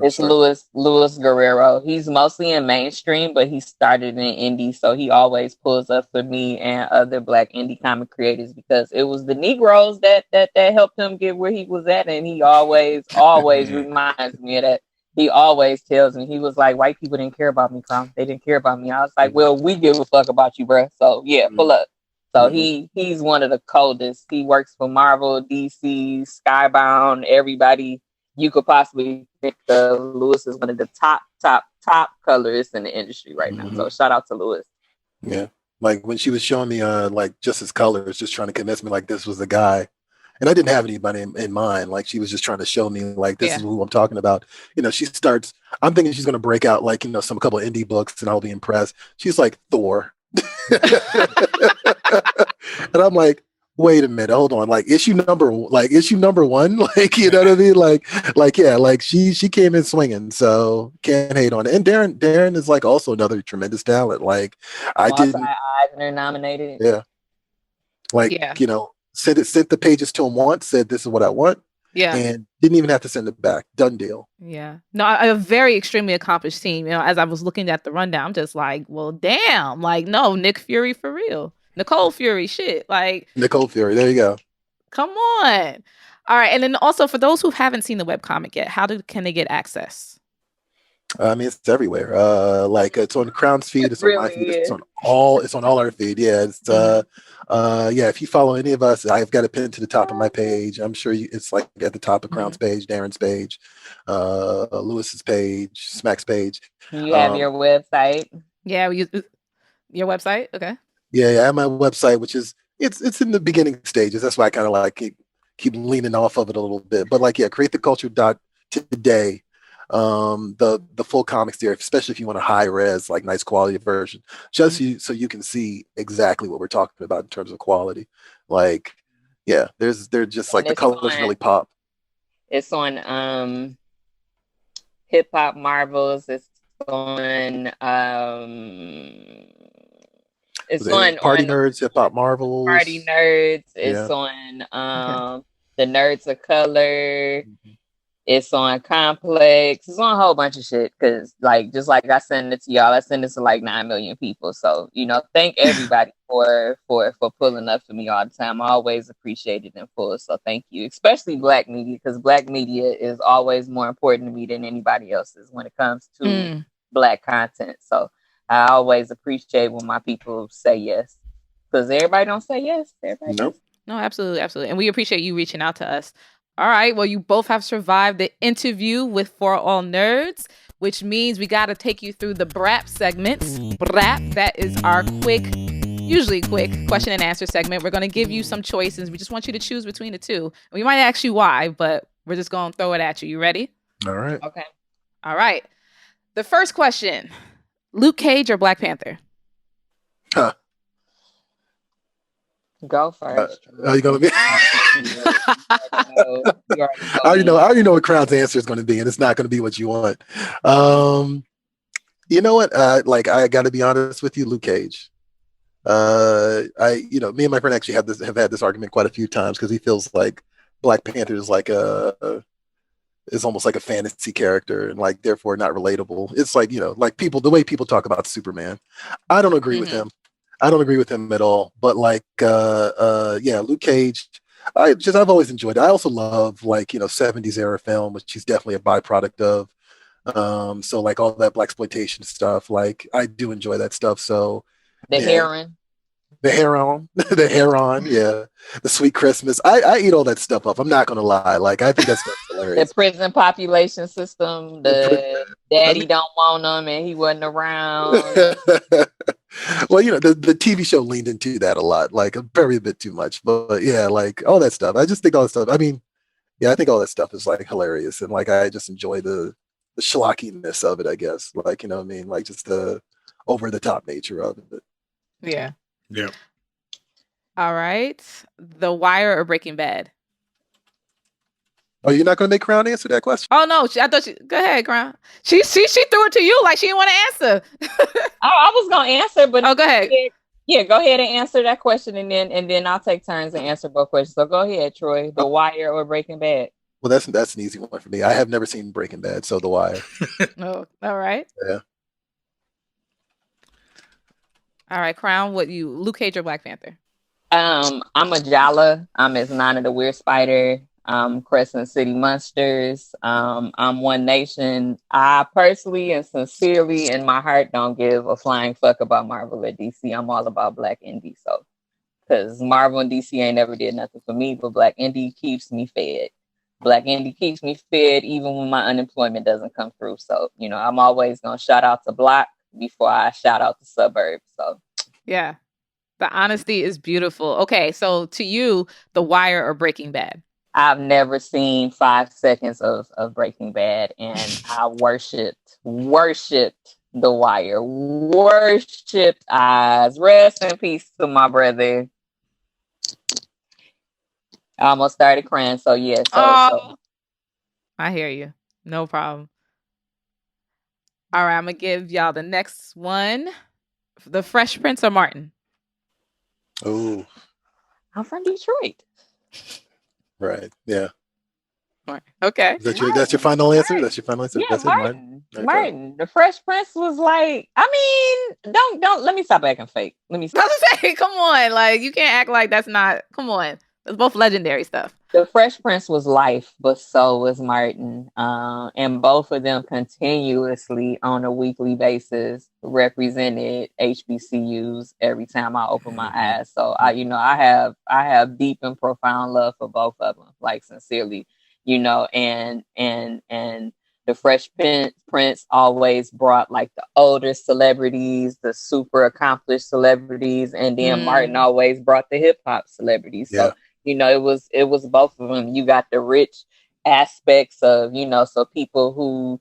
It's Louis Guerrero. He's mostly in mainstream, but he started in indie, so he always pulls up for me and other Black indie comic creators because it was the Negroes that helped him get where he was at, and he always reminds me of that. He always tells me, he was like, white people didn't care about me, Crown. They didn't care about me. I was like, well, we give a fuck about you, bro. So yeah, pull up. So he's one of the coldest. He works for Marvel, DC, Skybound, everybody you could possibly think of. Louis is one of the top colorists in the industry right now. So shout out to Louis. Yeah. Like when she was showing me just his colors, just trying to convince me like this was the guy. And I didn't have anybody in mind. Like she was just trying to show me like this is who I'm talking about. She starts, I'm thinking she's gonna break out like, some couple of indie books and I'll be impressed. She's like Thor. And I'm like, wait a minute, hold on. Like issue number one, like you know what I mean? Like she came in swinging, so can't hate on it. And Darren is like also another tremendous talent. Like I didn't Eisner nominated. Yeah. Sent the pages to him once, said this is what I want. Yeah. And didn't even have to send it back. Done deal. Yeah. No, a very extremely accomplished team. As I was looking at the rundown, I'm just like, well, damn. Like, no, Nick Fury for real. Nicole Fury, shit. Like Nicole Fury, there you go. Come on. All right. And then also for those who haven't seen the webcomic yet, can they get access? I mean, it's everywhere. It's on Crown's feed. It's on my feed. It's on all our feed. Yeah. It's if you follow any of us, I've got a pin to the top of my page. I'm sure it's like at the top of Crown's page, Darren's page, Lewis's page, Smack's page. You have your website. Yeah, your website. Okay. Yeah, I have my website, which is it's in the beginning stages. That's why I kind of like keep leaning off of it a little bit. But createtheculture.today. the full comics there, especially if you want a high res, like nice quality version, just so you can see exactly what we're talking about in terms of quality. Like, yeah, they're just like the colors really pop. It's on Hip Hop Marvels. It's on Party Nerds, Hip Hop Marvels. Party Nerds. It's on the Nerds of Color. Mm-hmm. It's on Complex. It's on a whole bunch of shit. Cause just like I send it to y'all, I send it to like 9 million people. So, thank everybody for pulling up for me all the time. I always appreciate it in full. So thank you, especially Black media, because Black media is always more important to me than anybody else's when it comes to Black content. So I always appreciate when my people say yes, because everybody don't say yes. Nope. No, absolutely. Absolutely. And we appreciate you reaching out to us. All right. Well, you both have survived the interview with For All Nerds, which means we got to take you through the BRAP segments. BRAP, that is our usually quick question and answer segment. We're going to give you some choices. We just want you to choose between the two. We might ask you why, but we're just going to throw it at you. You ready? All right. Okay. All right. The first question, Luke Cage or Black Panther? Huh. Go first. Are you gonna be? I already know what Crown's answer is going to be, and it's not going to be what you want. You know what? I got to be honest with you, Luke Cage. Me and my friend actually have had this argument quite a few times, because he feels like Black Panther is is almost like a fantasy character, and like therefore not relatable. It's like the way people talk about Superman. I don't agree with him. I don't agree with him at all. But Luke Cage, I've always enjoyed it. I also love 70s era film, which he's definitely a byproduct of. So like all that blaxploitation stuff, like I do enjoy that stuff. So the heron, yeah, the Sweet Christmas. I eat all that stuff up. I'm not gonna lie. Like I think that's hilarious. The prison population system. The daddy don't want him, and he wasn't around. Well, the TV show leaned into that a lot, like very a bit too much. But yeah, like all that stuff. I just think all that stuff. I mean, yeah, I think all that stuff is like hilarious, and like I just enjoy the schlockiness of it. I guess, like what I mean, like just the over the top nature of it. Yeah. Yep. All right. The Wire or Breaking Bad? Oh, you're not going to make Crown answer that question? Oh no, I thought go ahead, Crown. She threw it to you like she didn't want to answer. I was going to answer, but go ahead. Yeah, go ahead and answer that question, and then I'll take turns and answer both questions. So go ahead, Troy. The Wire or Breaking Bad? Well, that's an easy one for me. I have never seen Breaking Bad, so The Wire. Oh, all right. Yeah. All right, Crown. What Luke Cage or Black Panther? I'm a Jala. I'm as Nana the Weird Spider. Crescent City Monsters. I'm One Nation. I personally and sincerely in my heart don't give a flying fuck about Marvel or DC. I'm all about Black Indie. So, because Marvel and DC ain't never did nothing for me, but Black Indie keeps me fed. Black Indie keeps me fed even when my unemployment doesn't come through. So, I'm always going to shout out to Block before I shout out the suburbs. So, yeah, the honesty is beautiful. Okay, so to you, The Wire or Breaking Bad? I've never seen 5 seconds of Breaking Bad, and I worshipped The Wire. Worshipped Oz. Rest in peace to my brother. I almost started crying, so yeah. So. I hear you. No problem. All right, I'm going to give y'all the next one. The Fresh Prince or Martin? Oh. I'm from Detroit. Right. Yeah. Okay. That's your final answer? That's your final answer? Yeah, that's Martin. Okay. Martin. The Fresh Prince was like, I mean, don't let me stop acting fake. Let me stop. I was gonna say, come on. Like, you can't act like that's not, come on. It's both legendary stuff. The Fresh Prince was life, but so was Martin. And both of them continuously on a weekly basis represented HBCUs every time I open my eyes. So I have deep and profound love for both of them, like sincerely, and the Fresh Prince always brought like the older celebrities, the super accomplished celebrities, and then Martin always brought the hip hop celebrities. Yeah. So it was both of them. You got the rich aspects of, so people who,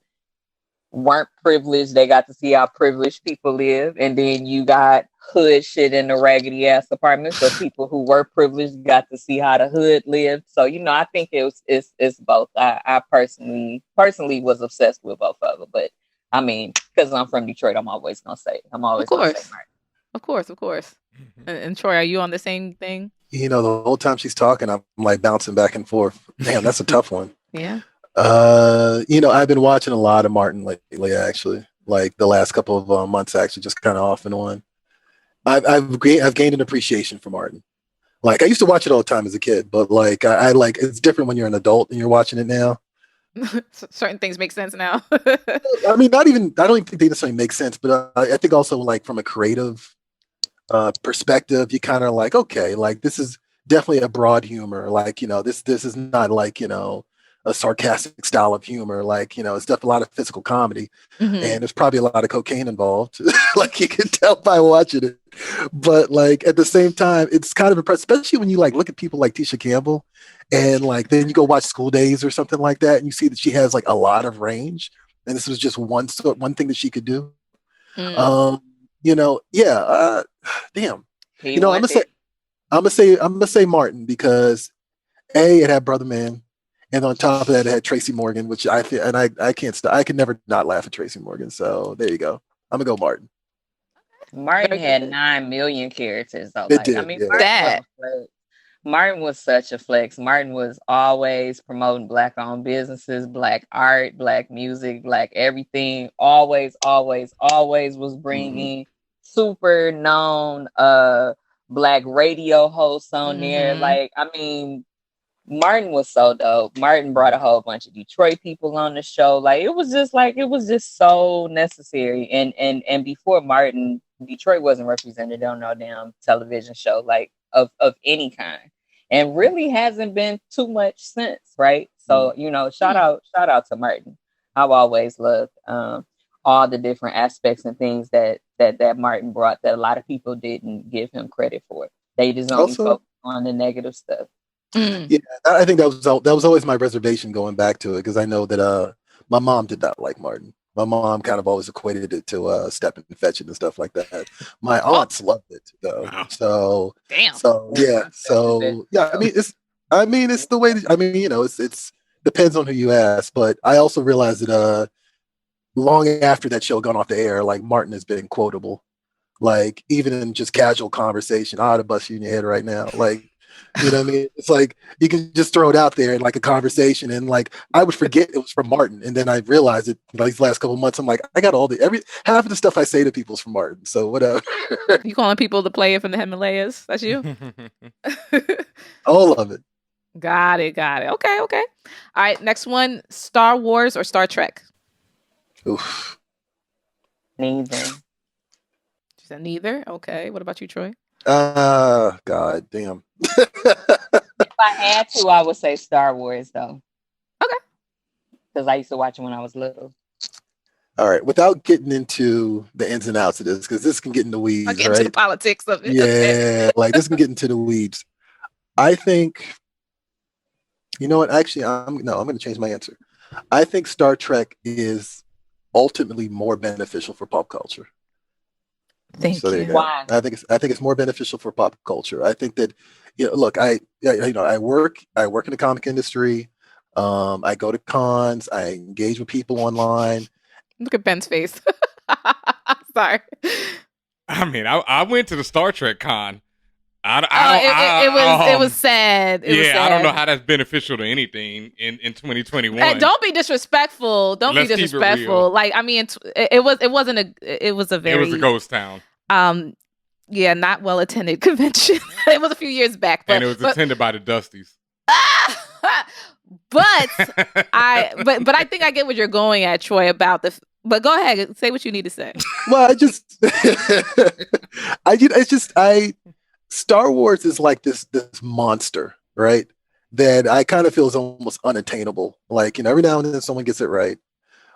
weren't privileged, they got to see how privileged people live. And then you got hood shit in the raggedy ass apartments. So people who were privileged got to see how the hood lived. So, I think it's both. I personally was obsessed with both of them. But I mean, because I'm from Detroit, I'm always gonna say Martin. Of course. And Troy, are you on the same thing? The whole time she's talking, I'm like bouncing back and forth. Damn, that's a tough one. Yeah. I've been watching a lot of Martin lately, actually. Like the last couple of months, actually, just kind of off and on. I've gained an appreciation for Martin. Like I used to watch it all the time as a kid, but like I like it's different when you're an adult and you're watching it now. Certain things make sense now. I mean, I don't even think they necessarily make sense, but I think also like from a creative perspective, you kind of like, okay, like this is definitely a broad humor. Like, this is not like, a sarcastic style of humor. Like, it's definitely a lot of physical comedy and there's probably a lot of cocaine involved. Like you can tell by watching it. But like at the same time, it's kind of impressive, especially when you like look at people like Tisha Campbell and like then you go watch School Days or something like that and you see that she has like a lot of range and this was just one thing that she could do. Damn. I'm gonna say Martin because it had Brother Man, and on top of that it had Tracy Morgan, which I feel, and I can't stop. I can never not laugh at Tracy Morgan. So there you go. I'm gonna go Martin. Martin had 9 million characters though. Martin was such a flex. Martin was always promoting Black-owned businesses, Black art, Black music, Black everything. Always was bringing super known Black radio hosts on there. Like, I mean, Martin was so dope. Martin brought a whole bunch of Detroit people on the show. Like, it was just so necessary. And before Martin, Detroit wasn't represented on no damn television show, like of any kind. And really hasn't been too much since, right? So, shout out to Martin. I've always loved all the different aspects and things that Martin brought that a lot of people didn't give him credit for. They just only focused on the negative stuff. Yeah, I think that was always my reservation going back to it because I know that my mom did not like Martin. My mom kind of always equated it to Step and Fetch It and stuff like that. My aunts loved it though. Wow. So damn. So yeah. So yeah. I mean, it's the way. It's depends on who you ask. But I also realized that long after that show gone off the air, like Martin has been quotable. Like even in just casual conversation, I ought to bust you in your head right now. Like. You know what I mean? It's like you can just throw it out there in like a conversation, and like I would forget it was from Martin, and then I realized it like these last couple of months. I'm like, I got half of the stuff I say to people is from Martin. So whatever. You calling people to play it from the Himalayas? That's you. All of it. Got it. Okay. All right. Next one: Star Wars or Star Trek? Oof. Neither. She said neither. Okay. What about you, Troy? God damn. If I had to, I would say Star Wars, though. Okay. Because I used to watch it when I was little. All right. Without getting into the ins and outs of this, because this can get in the weeds, I'll get into the politics of it. Yeah, like this can get into the weeds. I think, you know what? Actually, I'm going to change my answer. I think Star Trek is ultimately more beneficial for pop culture. Thank you. Why? I think it's more beneficial for pop culture. I think that, look, I work in the comic industry. I go to cons. I engage with people online. Look at Ben's face. Sorry. I mean, I went to the Star Trek con. It was sad. It was sad. I don't know how that's beneficial to anything in 2021. Hey, don't be disrespectful. Let's be disrespectful. Like, I mean, it was a ghost town. Yeah, not well attended convention. It was a few years back, and it was attended by the Dusties. But I think I get what you're going at, Troy, about the. But go ahead, say what you need to say. Well, Star Wars is like this monster, right? That I kind of feel is almost unattainable. Like, every now and then someone gets it right,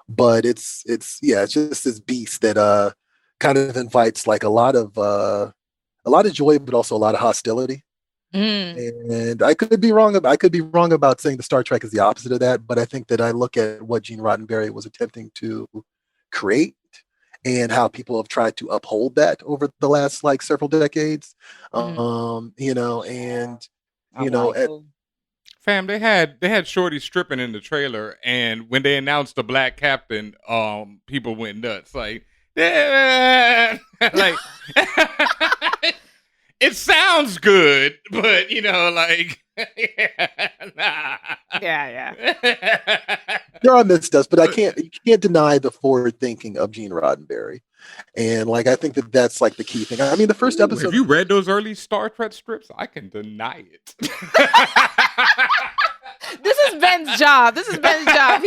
but it's just this beast that kind of invites like a lot of joy, but also a lot of hostility. And I could be wrong about saying the Star Trek is the opposite of that, but I think that I look at what Gene Roddenberry was attempting to create and how people have tried to uphold that over the last like several decades. You know, and you know, fam, they had Shorty stripping in the trailer, and when they announced the black captain, people went nuts. Like, yeah, like it sounds good, but you know, like, nah. Yeah. There are missteps, but you can't deny the forward thinking of Gene Roddenberry. And like, I think that's like the key thing. I mean, the first episode. Have you read those early Star Trek strips? I can deny it. This is Ben's job. He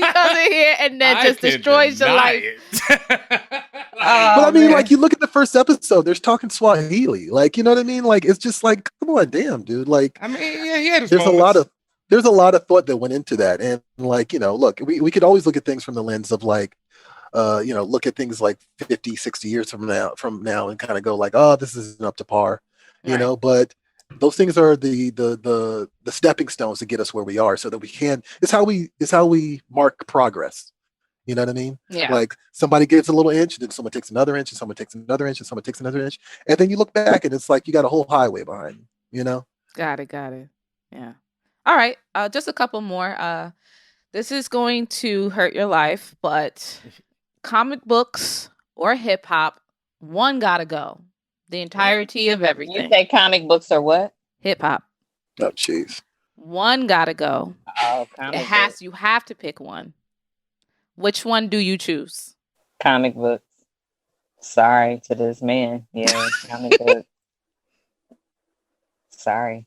comes in here and then just destroys your life. But I mean, like, you look at the first episode, there's talking Swahili. Like, you know what I mean? Like, it's just like, come on, damn, dude. Like, I mean, yeah, there's a lot of thought that went into that. And like, you know, look, we could always look at things from the lens of like, you know, look at things like 50, 60 years from now and kind of go like, oh, this isn't up to par, you know, but those things are the stepping stones to get us where we are so that we can, it's how we mark progress. You know what I mean? Yeah. Like somebody gives a little inch, and then someone takes another inch, and someone takes another inch, and someone takes another inch. And then you look back and it's like you got a whole highway behind you, you know? Got it. Yeah. All right. Just a couple more. This is going to hurt your life, but comic books or hip hop, one gotta go. The entirety of everything. You say comic books or what? Hip hop. Oh, jeez. One gotta go. Oh, comic books. You have to pick one. Which one do you choose? Comic books. Sorry to this man. Yeah, comic books. Sorry.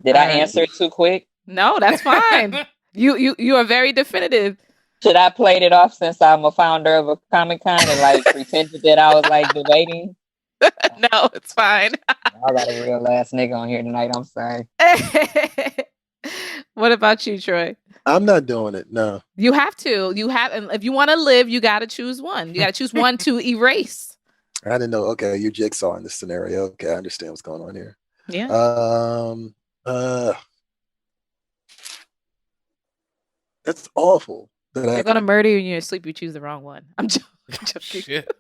Did I answer it too quick? No, that's fine. You are very definitive. Should I played it off since I'm a founder of a Comic Con and like pretended that I was like debating? No, it's fine. I got a real ass nigga on here tonight. I'm sorry. What about you, Troy? I'm not doing it. No. You have to. And if you want to live, you got to choose one. You got to choose one to erase. I didn't know. Okay, you're Jigsaw in this scenario. Okay, I understand what's going on here. Yeah. That's awful. They're gonna murder you in your sleep. You choose the wrong one. I'm joking. Shit.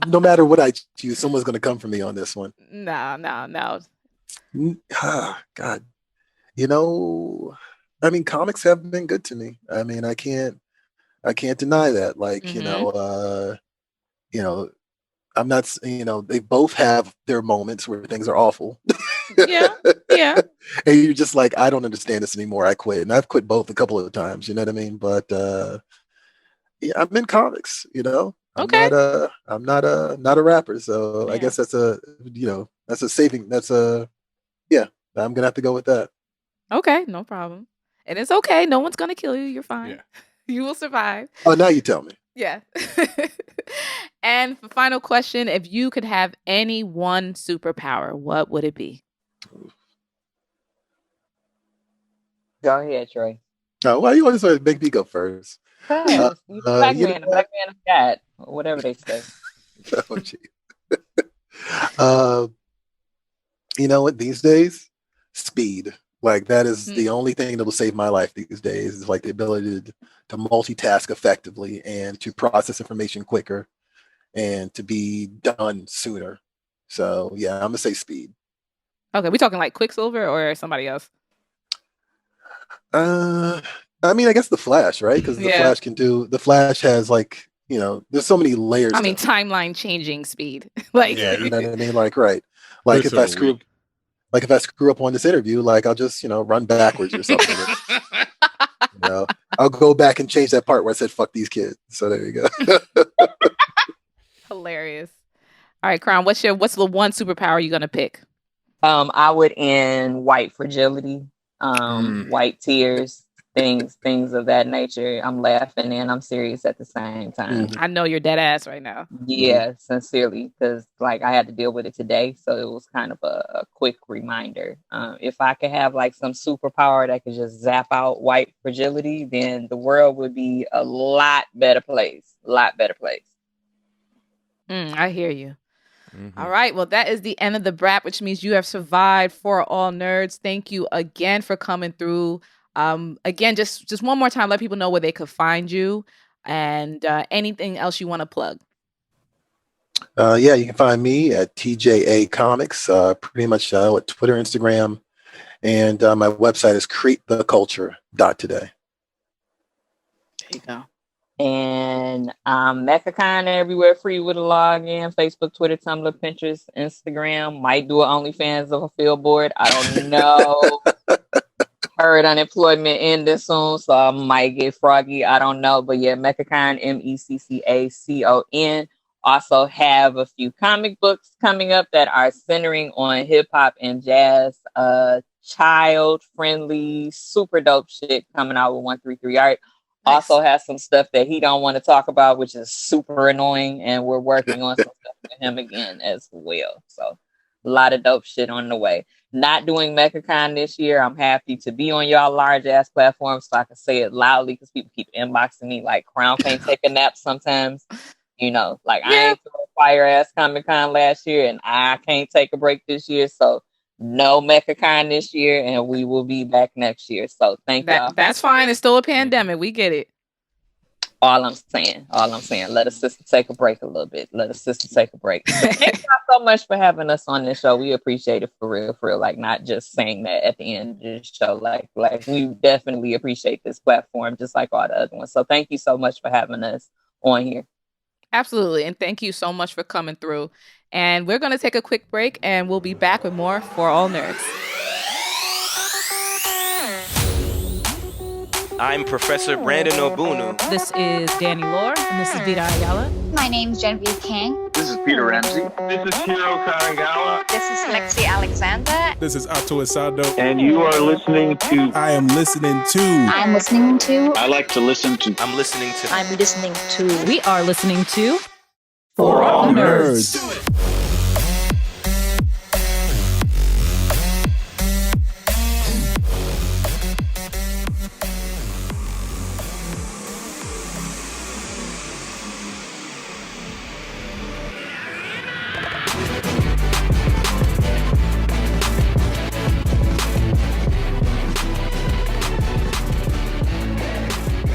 No matter what I choose, someone's gonna come for me on this one. No. God, you know, I mean, comics have been good to me. I mean, I can't deny that. Like, you know, I'm not, you know, they both have their moments where things are awful. Yeah. And you're just like, I don't understand this anymore. I quit. And I've quit both a couple of times, you know what I mean? But yeah, I'm in comics, you know. I'm not a rapper. So yeah. I guess I'm gonna have to go with that. Okay, no problem. And it's okay. No one's gonna kill you. You're fine. Yeah. You will survive. Oh, now you tell me. Yeah. And for final question, if you could have any one superpower, what would it be? Go ahead, Troy. Oh, why you always make me go first? Black man of God, or whatever they say. Oh, gee. You know what? These days, speed. Like that is the only thing that will save my life these days. Is like the ability to multitask effectively and to process information quicker and to be done sooner. So yeah, I'm gonna say speed. Okay, we talking like Quicksilver or somebody else? I mean, I guess the Flash, right? Because the Flash has like, you know, there's so many layers. I mean, timeline changing speed. Like, yeah, you know what I mean? Like, right. Like if I screw up on this interview, like I'll just, you know, run backwards or something. You know, I'll go back and change that part where I said "fuck these kids." So there you go. Hilarious. All right, Crown. What's the one superpower you're gonna pick? I would end white fragility, white tears, things of that nature. I'm laughing and I'm serious at the same time. I know you're dead ass right now. Yeah, sincerely, because like I had to deal with it today, so it was kind of a quick reminder. If I could have like some superpower that could just zap out white fragility, then the world would be a lot better place. I hear you. Mm-hmm. All right. Well, that is the end of the BRAP, which means you have survived For All Nerds. Thank you again for coming through. Again, just one more time, let people know where they could find you. and anything else you want to plug. Yeah, you can find me at TJA Comics, pretty much with Twitter, Instagram, and my website is createtheculture.today. There you go. And MechaCon everywhere free with a login. Facebook, Twitter, Tumblr, Pinterest, Instagram. Might do an OnlyFans of a billboard. I don't know. Heard unemployment ending soon, so I might get froggy. I don't know. But yeah, MechaCon, MECCACON. Also have a few comic books coming up that are centering on hip hop and jazz. Child friendly, super dope shit coming out with 133 Art. Nice. Also has some stuff that he don't want to talk about, which is super annoying, and we're working on some stuff with him again as well. So a lot of dope shit on the way. Not doing MechaCon this year. I'm happy to be on y'all large ass platforms so I can say it loudly because people keep inboxing me like Crown can't take a nap sometimes. You know, like I ain't through a fire ass Comic-Con last year and I can't take a break this year. So no MechaCon this year, and we will be back next year. So thank y'all. That's fine. It's still a pandemic. We get it. All I'm saying, let a sister take a break a little bit. Let a sister take a break. Thank y'all so much for having us on this show. We appreciate it for real. Like not just saying that at the end of this show. Like we definitely appreciate this platform just like all the other ones. So thank you so much for having us on here. Absolutely. And thank you so much for coming through. And we're going to take a quick break and we'll be back with more For All Nerds. I'm Professor Brandon Obunu. This is Danny Lore, and this is Vida Ayala. My name's Genevieve King. This is Peter Ramsey. This is Hiro Karangawa. This is Lexi Alexander. This is Ato Asado. And you are listening to... I am listening to... I'm listening to... I like to listen to... I'm listening to... I'm listening to... We are listening to... For All Nerds.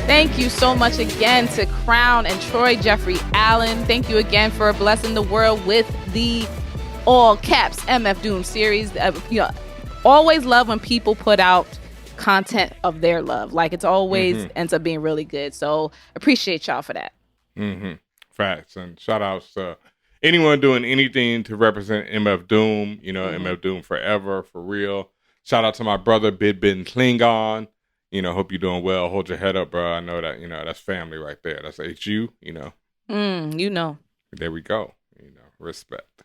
Thank you so much again to Crown and Troy Jeffrey Allen. Thank you again for blessing the world with the all caps MF Doom series. Always love when people put out content of their love. Like it's always ends up being really good. So appreciate y'all for that. Facts, and shout outs to anyone doing anything to represent MF Doom. MF Doom forever, for real. Shout out to my brother Bid Bin Klingon. Hope you're doing well. Hold your head up, bro. I know that, that's family right there. That's HU, There we go. Respect.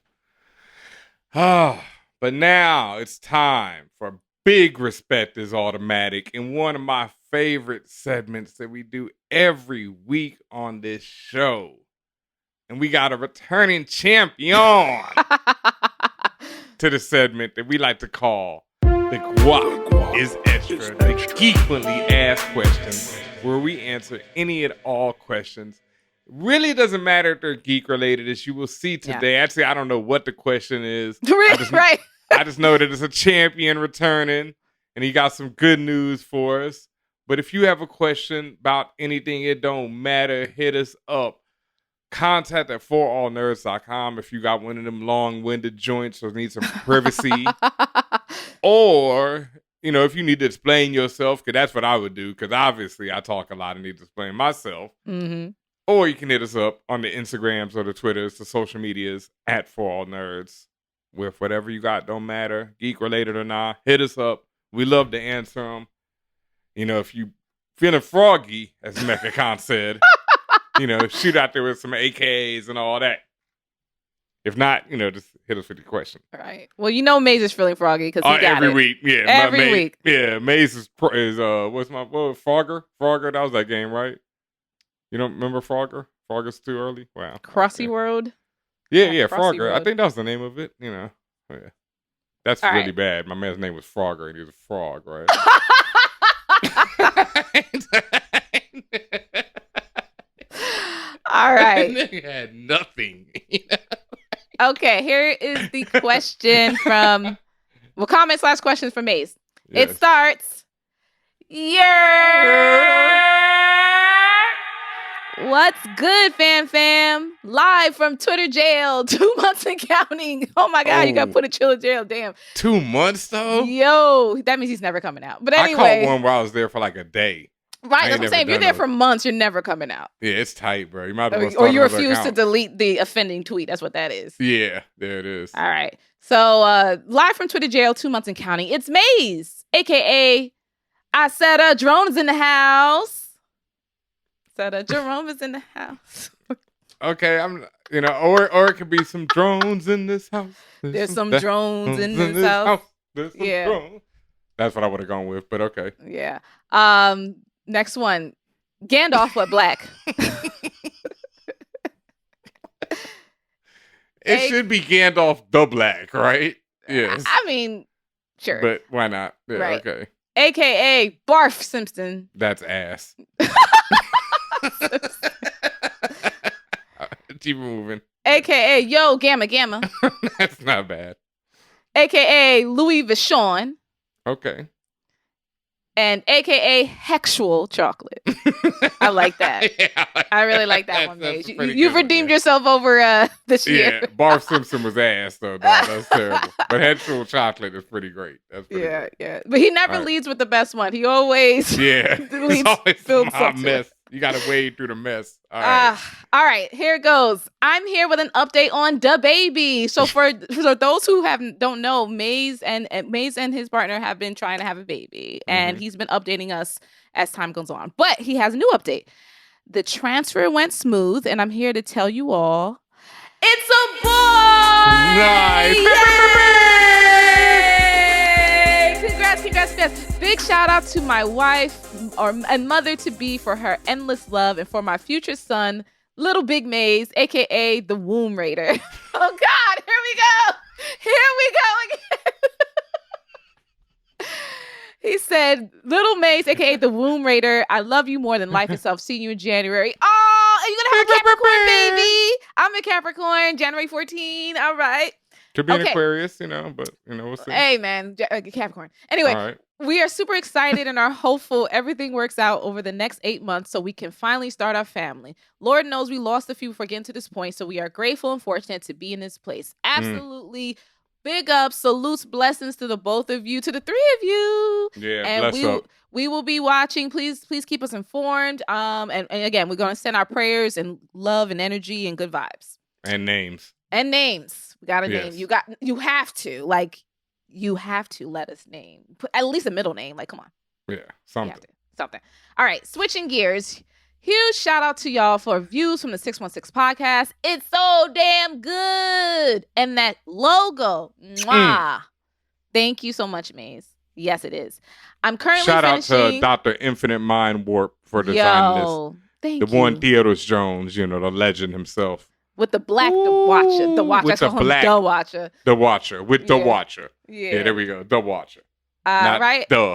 But now it's time for Big Respect is Automatic, and one of my favorite segments that we do every week on this show. And we got a returning champion to the segment that we like to call the Guap is Extra, the Geekly Asked Questions, where we answer any and all questions. Really doesn't matter if they're geek related, as you will see today. Yeah. Actually, I don't know what the question is. Right. I just know that it's a champion returning, and he got some good news for us. But if you have a question about anything, it don't matter, hit us up. Contact at ForAllNerds.com if you got one of them long-winded joints or need some privacy. Or, if you need to explain yourself, because that's what I would do, because obviously I talk a lot and need to explain myself. Mm-hmm. Or you can hit us up on the Instagrams or the Twitters, the social medias at ForAllNerds. With whatever you got, don't matter, geek-related or not, hit us up. We love to answer them. If you feeling froggy, as MechaCon said, shoot out there with some AKs and all that. If not, just hit us with the question. All right. Well, Maze is feeling froggy because he got every it. week. Yeah, every week. Yeah, Maze is what's my Frogger? Frogger, that was that game, right? You don't remember Frogger? Frogger's too early? Wow. Crossy Road? Yeah, Crossy Frogger. Road. I think that was the name of it, Yeah. That's all really right. bad. My man's name was Frogger, and he was a frog, right? All right. Nigga had nothing. Okay, here is the question from... Well, comments/questions from Maze. Yes. It starts... What's good, fam? Live from Twitter jail, 2 months and counting. Oh my God, you got put in chill jail. Damn. 2 months though? Yo, that means he's never coming out. But anyway. I caught one where I was there for like a day. Right, that's what I'm saying. If you're there for months, you're never coming out. Yeah, it's tight, bro. You might as well or you refuse to delete the offending tweet. That's what that is. Yeah, there it is. All right. So live from Twitter jail, 2 months and counting. It's Maze, aka I said Jerome is in the house. Jerome is in the house. Okay, or it could be some drones in this house. There's some drones in this house. There's some drones. That's what I would have gone with, but okay. Yeah. Next one, Gandalf but black. It should be Gandalf the Black, right? Yes. I mean, sure. But why not? Yeah, right. Okay. AKA Barf Simpson. That's ass. Keep moving. AKA Yo Gamma. That's not bad. AKA Louis Vuitton. Okay. And AKA Hexual Chocolate. I like that. Yeah, I really like that one, Maze. You've redeemed yourself over this year. Yeah, Barf Simpson was ass, though. That's terrible. But Hexual Chocolate is pretty great. That's pretty great. Yeah. But he never leads with the best one. He always leads with a mess. You got to wade through the mess. All right, here it goes. I'm here with an update on DaBaby. So for those who don't know, Maze and his partner have been trying to have a baby, and he's been updating us as time goes on. But he has a new update. The transfer went smooth, and I'm here to tell you all, it's a boy. Nice. Yay! Congrats. Big shout out to my wife and mother to be for her endless love, and for my future son, Little Big Maze, aka the Womb Raider. Oh God, here we go again. He said, Little Maze, aka the Womb Raider, I love you more than life itself. See you in January. Oh, are you gonna have a Capricorn baby? I'm a Capricorn, January 14. All right. Could be an Aquarius, but we'll see. Hey, man, Capricorn. Anyway, we are super excited and are hopeful everything works out over the next 8 months so we can finally start our family. Lord knows we lost a few before getting to this point, so we are grateful and fortunate to be in this place. Absolutely. Big ups, salutes, blessings to the both of you, to the three of you. Yeah, and bless up. We will be watching. Please keep us informed. And again, we're going to send our prayers and love and energy and good vibes. And names. We got a name. You have to let us name. Put at least a middle name. Like, come on. Yeah, something. All right, switching gears. Huge shout out to y'all for views from the 616 podcast. It's so damn good. And that logo. Mwah. Thank you so much, Maze. Yes, it is. I'm currently finishing... Shout out to Dr. Infinite Mind Warp for designing this. Thank you. The one Theodore Jones, the legend himself. With the black, the Watcher. The Watcher. With the black, the Watcher. The Watcher. With the Watcher. Yeah, there we go. The Watcher. Not right? The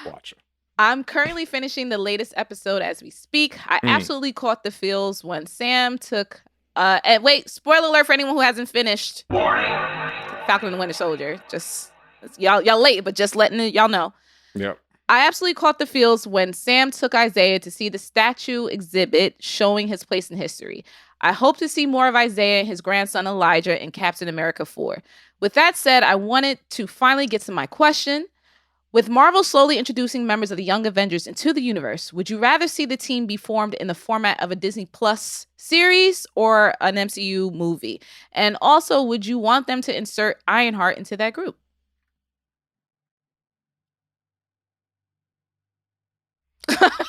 Watcher. I'm currently finishing the latest episode as we speak. I absolutely caught the feels when Sam took... and wait, spoiler alert for anyone who hasn't finished. Falcon and the Winter Soldier. Just... Y'all late, but just letting y'all know. Yep. I absolutely caught the feels when Sam took Isaiah to see the statue exhibit showing his place in history. I hope to see more of Isaiah and his grandson Elijah in Captain America 4. With that said, I wanted to finally get to my question. With Marvel slowly introducing members of the Young Avengers into the universe, would you rather see the team be formed in the format of a Disney Plus series or an MCU movie? And also, would you want them to insert Ironheart into that group?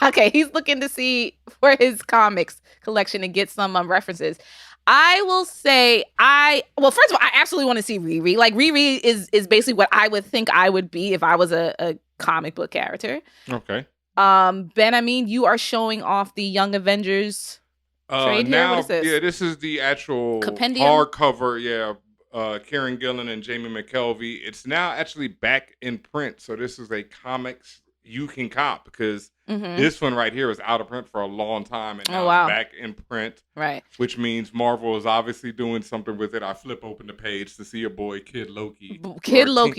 Okay, he's looking to see for his comics collection and get some references. I will say first of all, I absolutely want to see Riri. Like, Riri is basically what I would think I would be if I was a comic book character. Okay. Ben, you are showing off the Young Avengers trade here. What is this? Yeah, this is the actual compendium hardcover. Yeah, Karen Gillan and Jamie McKelvey. It's now actually back in print. So this is a comics you can cop because this one right here was out of print for a long time and now it's back in print. Right. Which means Marvel is obviously doing something with it. I flip open the page to see a boy, Kid Loki.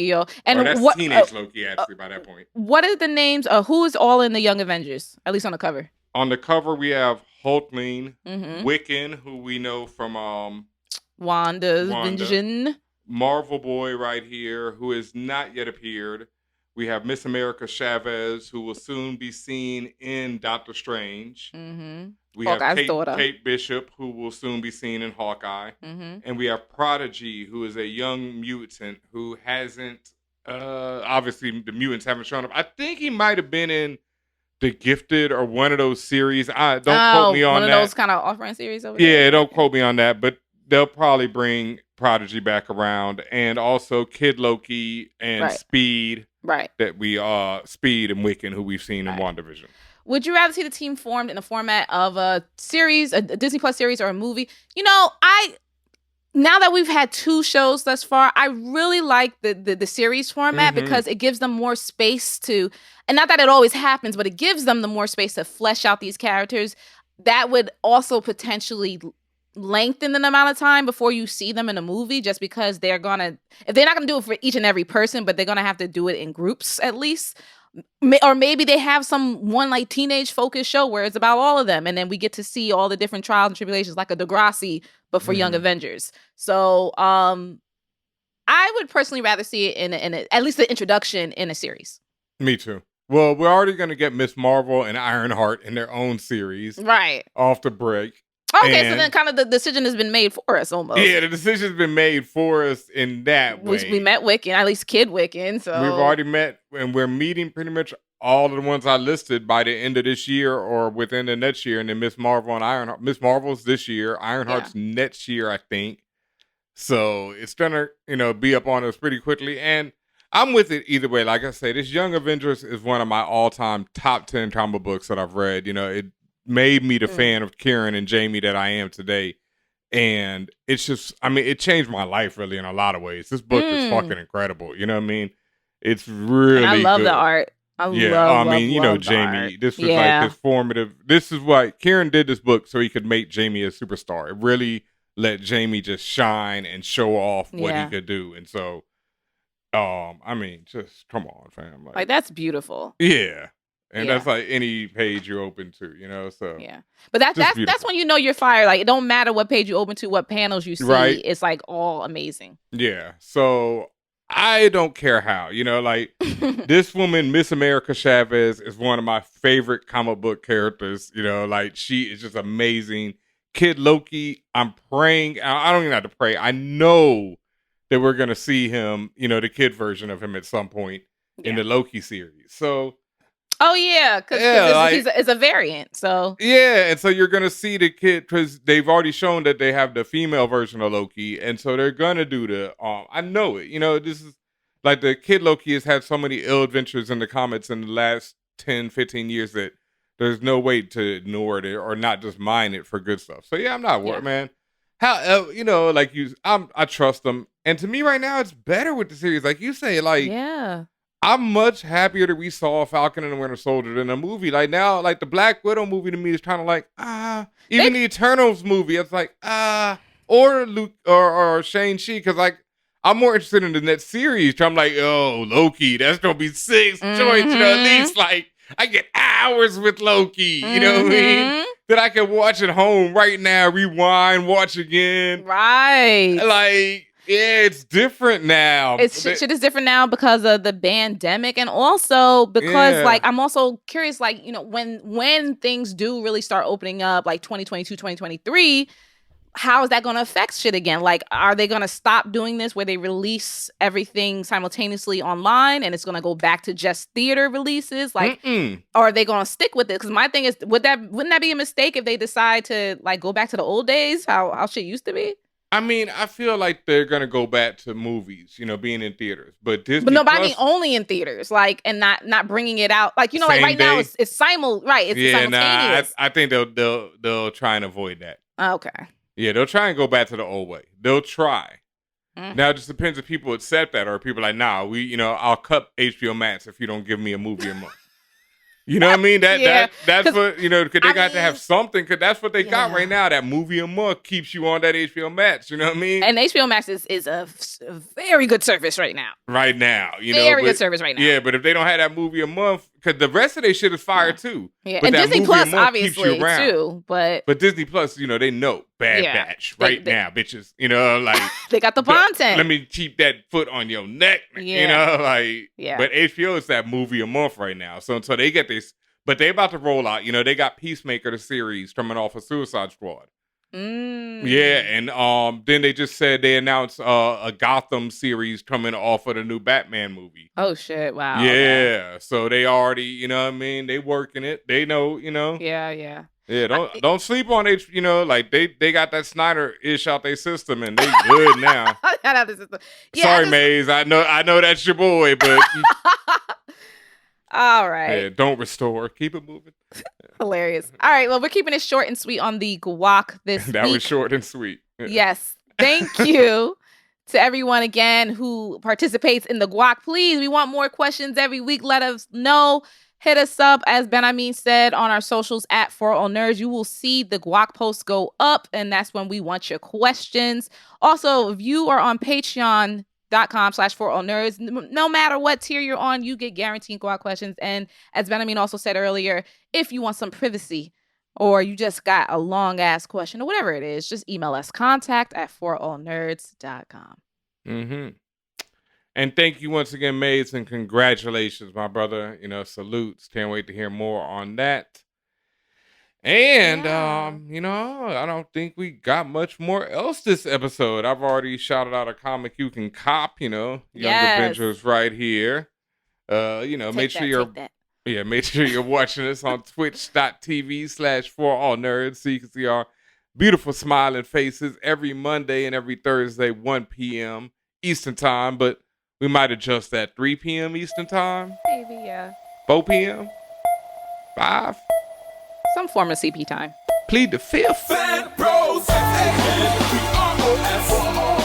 Yo. And that's teenage Loki actually by that point. What are the names? Who is all in the Young Avengers? At least on the cover. On the cover, we have Hulkling, Mm-hmm. Wiccan, who we know from Wanda's Wanda. Vision. Marvel Boy right here, who has not yet appeared. We have Miss America Chavez, who will soon be seen in Doctor Strange. Mm-hmm. We Hawkeye's have daughter. Kate Bishop, who will soon be seen in Hawkeye. Mm-hmm. And we have Prodigy, who is a young mutant who hasn't, obviously the mutants haven't shown up. I think he might have been in The Gifted or one of those series. Don't quote me on one that. of those kind of off-brand series over Yeah, there. don't quote me on that, but they'll probably bring Prodigy back around, and also Kid Loki and Right. Speed. Right. That we Speed and Wiccan, who we've seen in WandaVision. Would you rather see the team formed in the format of a series, a Disney Plus series, or a movie? You know, now that we've had 2 shows thus far, I really like the series format because it gives them more space to, and not that it always happens, but it gives them the more space to flesh out these characters. That would also potentially lengthen the amount of time before you see them in a movie, just because if they're not gonna do it for each and every person, but they're gonna have to do it in groups at least. Or maybe they have one like teenage focused show where it's about all of them, and then we get to see all the different trials and tribulations, like a Degrassi, but for Young Avengers. So I would personally rather see it in at least the introduction in a series. Me too. Well, we're already going to get Miss Marvel and Ironheart in their own series, right? Off the break. Okay, so then kind of the decision has been made for us almost. Yeah, the decision's been made for us in that way. We met Wiccan, at least Kid Wiccan. So we've already met, and we're meeting pretty much all of the ones I listed by the end of this year or within the next year. And then Miss Marvel and Ironheart. Miss Marvel's this year. Ironheart's next year, I think. So it's gonna, be up on us pretty quickly. And I'm with it either way. Like I say, this Young Avengers is one of my all-time top 10 comic books that I've read. It made me the fan of Kieran and Jamie that I am today. And it's just, it changed my life really in a lot of ways. This book is fucking incredible. You know what I mean? It's really and I love good. the art. love Jamie, art. this was like his formative. This is why Kieran did this book, so he could make Jamie a superstar. It really let Jamie just shine and show off what he could do. And so, just come on, fam. Like that's beautiful. Yeah. And that's like any page you open to, so. Yeah. But that's when you know you're fired. Like, it don't matter what page you open to, what panels you see. Right. It's like all amazing. Yeah. So I don't care how, this woman, Miss America Chavez, is one of my favorite comic book characters. She is just amazing. Kid Loki, I'm praying. I don't even have to pray. I know that we're going to see him, the kid version of him at some point in the Loki series. So. Oh, yeah, because it's a variant, so. Yeah, and so you're going to see the kid, because they've already shown that they have the female version of Loki, and so they're going to do I know it. This is, like, the kid Loki has had so many ill adventures in the comics in the last 10, 15 years that there's no way to ignore it or not just mine it for good stuff. So, yeah, I'm not worried, man. How, I trust them. And to me right now, it's better with the series. Like you say, I'm much happier that we saw Falcon and the Winter Soldier than a movie. Like now, like the Black Widow movie to me is kind of like, even the Eternals movie, it's like, or Luke or Shang-Chi, because like, I'm more interested in the next series. I'm like, oh, Loki, that's going to be 6 joints, at least like, I get hours with Loki, you know what I mean? That I can watch at home right now, rewind, watch again. Right. Like, yeah, it's different now. Shit is different now because of the pandemic, and also because like I'm also curious, like, when things do really start opening up, like 2022, 2023, how is that going to affect shit again? Like, are they going to stop doing this where they release everything simultaneously online and it's going to go back to just theater releases? Like, or are they going to stick with it? Because my thing is, wouldn't that be a mistake if they decide to like go back to the old days, how shit used to be? I feel like they're gonna go back to movies, being in theaters. But Disney, but I mean only in theaters, like, and not bringing it out, like like right now it's it's simultaneous. Nah, I think they'll try and avoid that. Okay. Yeah, they'll try and go back to the old way. They'll try. Now it just depends if people accept that, or people are like, nah, I'll cut HBO Max if you don't give me a movie a month. You know what I mean? That's what, because they got to have something, because that's what they got right now. That movie a month keeps you on that HBO Max. You know what I mean? And HBO Max is a very good service right now. Right now. Very good service right now. Yeah, but if they don't have that movie a month, because the rest of their shit is fire too. Yeah, but and that Disney movie Plus a month obviously keeps you around. too. But Disney Plus, they know Bad Batch right now, bitches. Like they got the content. Let me keep that foot on your neck. Yeah. But HBO is that movie a month right now. So until they get this, but they about to roll out. They got Peacemaker the series coming off of Suicide Squad. Yeah, and then they just said they announced a Gotham series coming off of the new Batman movie. Oh shit! Wow. Yeah, okay. So they already, they working it. They know, Yeah. Yeah, don't sleep on it. Like they got that Snyder ish out their system, and they good now. Sorry, Maze. I know that's your boy, but all right. Yeah, don't restore. Keep it moving. Hilarious. All right. Well, we're keeping it short and sweet on the guac this week. That was short and sweet. Yeah. Yes. Thank you to everyone again who participates in the guac. Please, we want more questions every week. Let us know. Hit us up, as Bamn said, on our socials at ForAllNerds. You will see the guac posts go up, and that's when we want your questions. Also, if you are on Patreon.com/ForAllNerds, no matter what tier you're on, you get guaranteed guac questions. And as Bamn also said earlier, if you want some privacy or you just got a long ass question or whatever it is, just email us contact@ForAllNerds.com. Mm-hmm. And thank you once again, Maze, and congratulations, my brother. Salutes. Can't wait to hear more on that. And, I don't think we got much more else this episode. I've already shouted out a comic you can cop, Young Avengers right here. Make sure you're watching us on twitch.tv/ForAllNerds so you can see our beautiful smiling faces every Monday and every Thursday, 1 p.m. Eastern time, but we might adjust that 3 p.m. Eastern time. Maybe, yeah. 4 p.m. 5. Some form of CP time. Plead the fifth. Fan Bros, we are OS.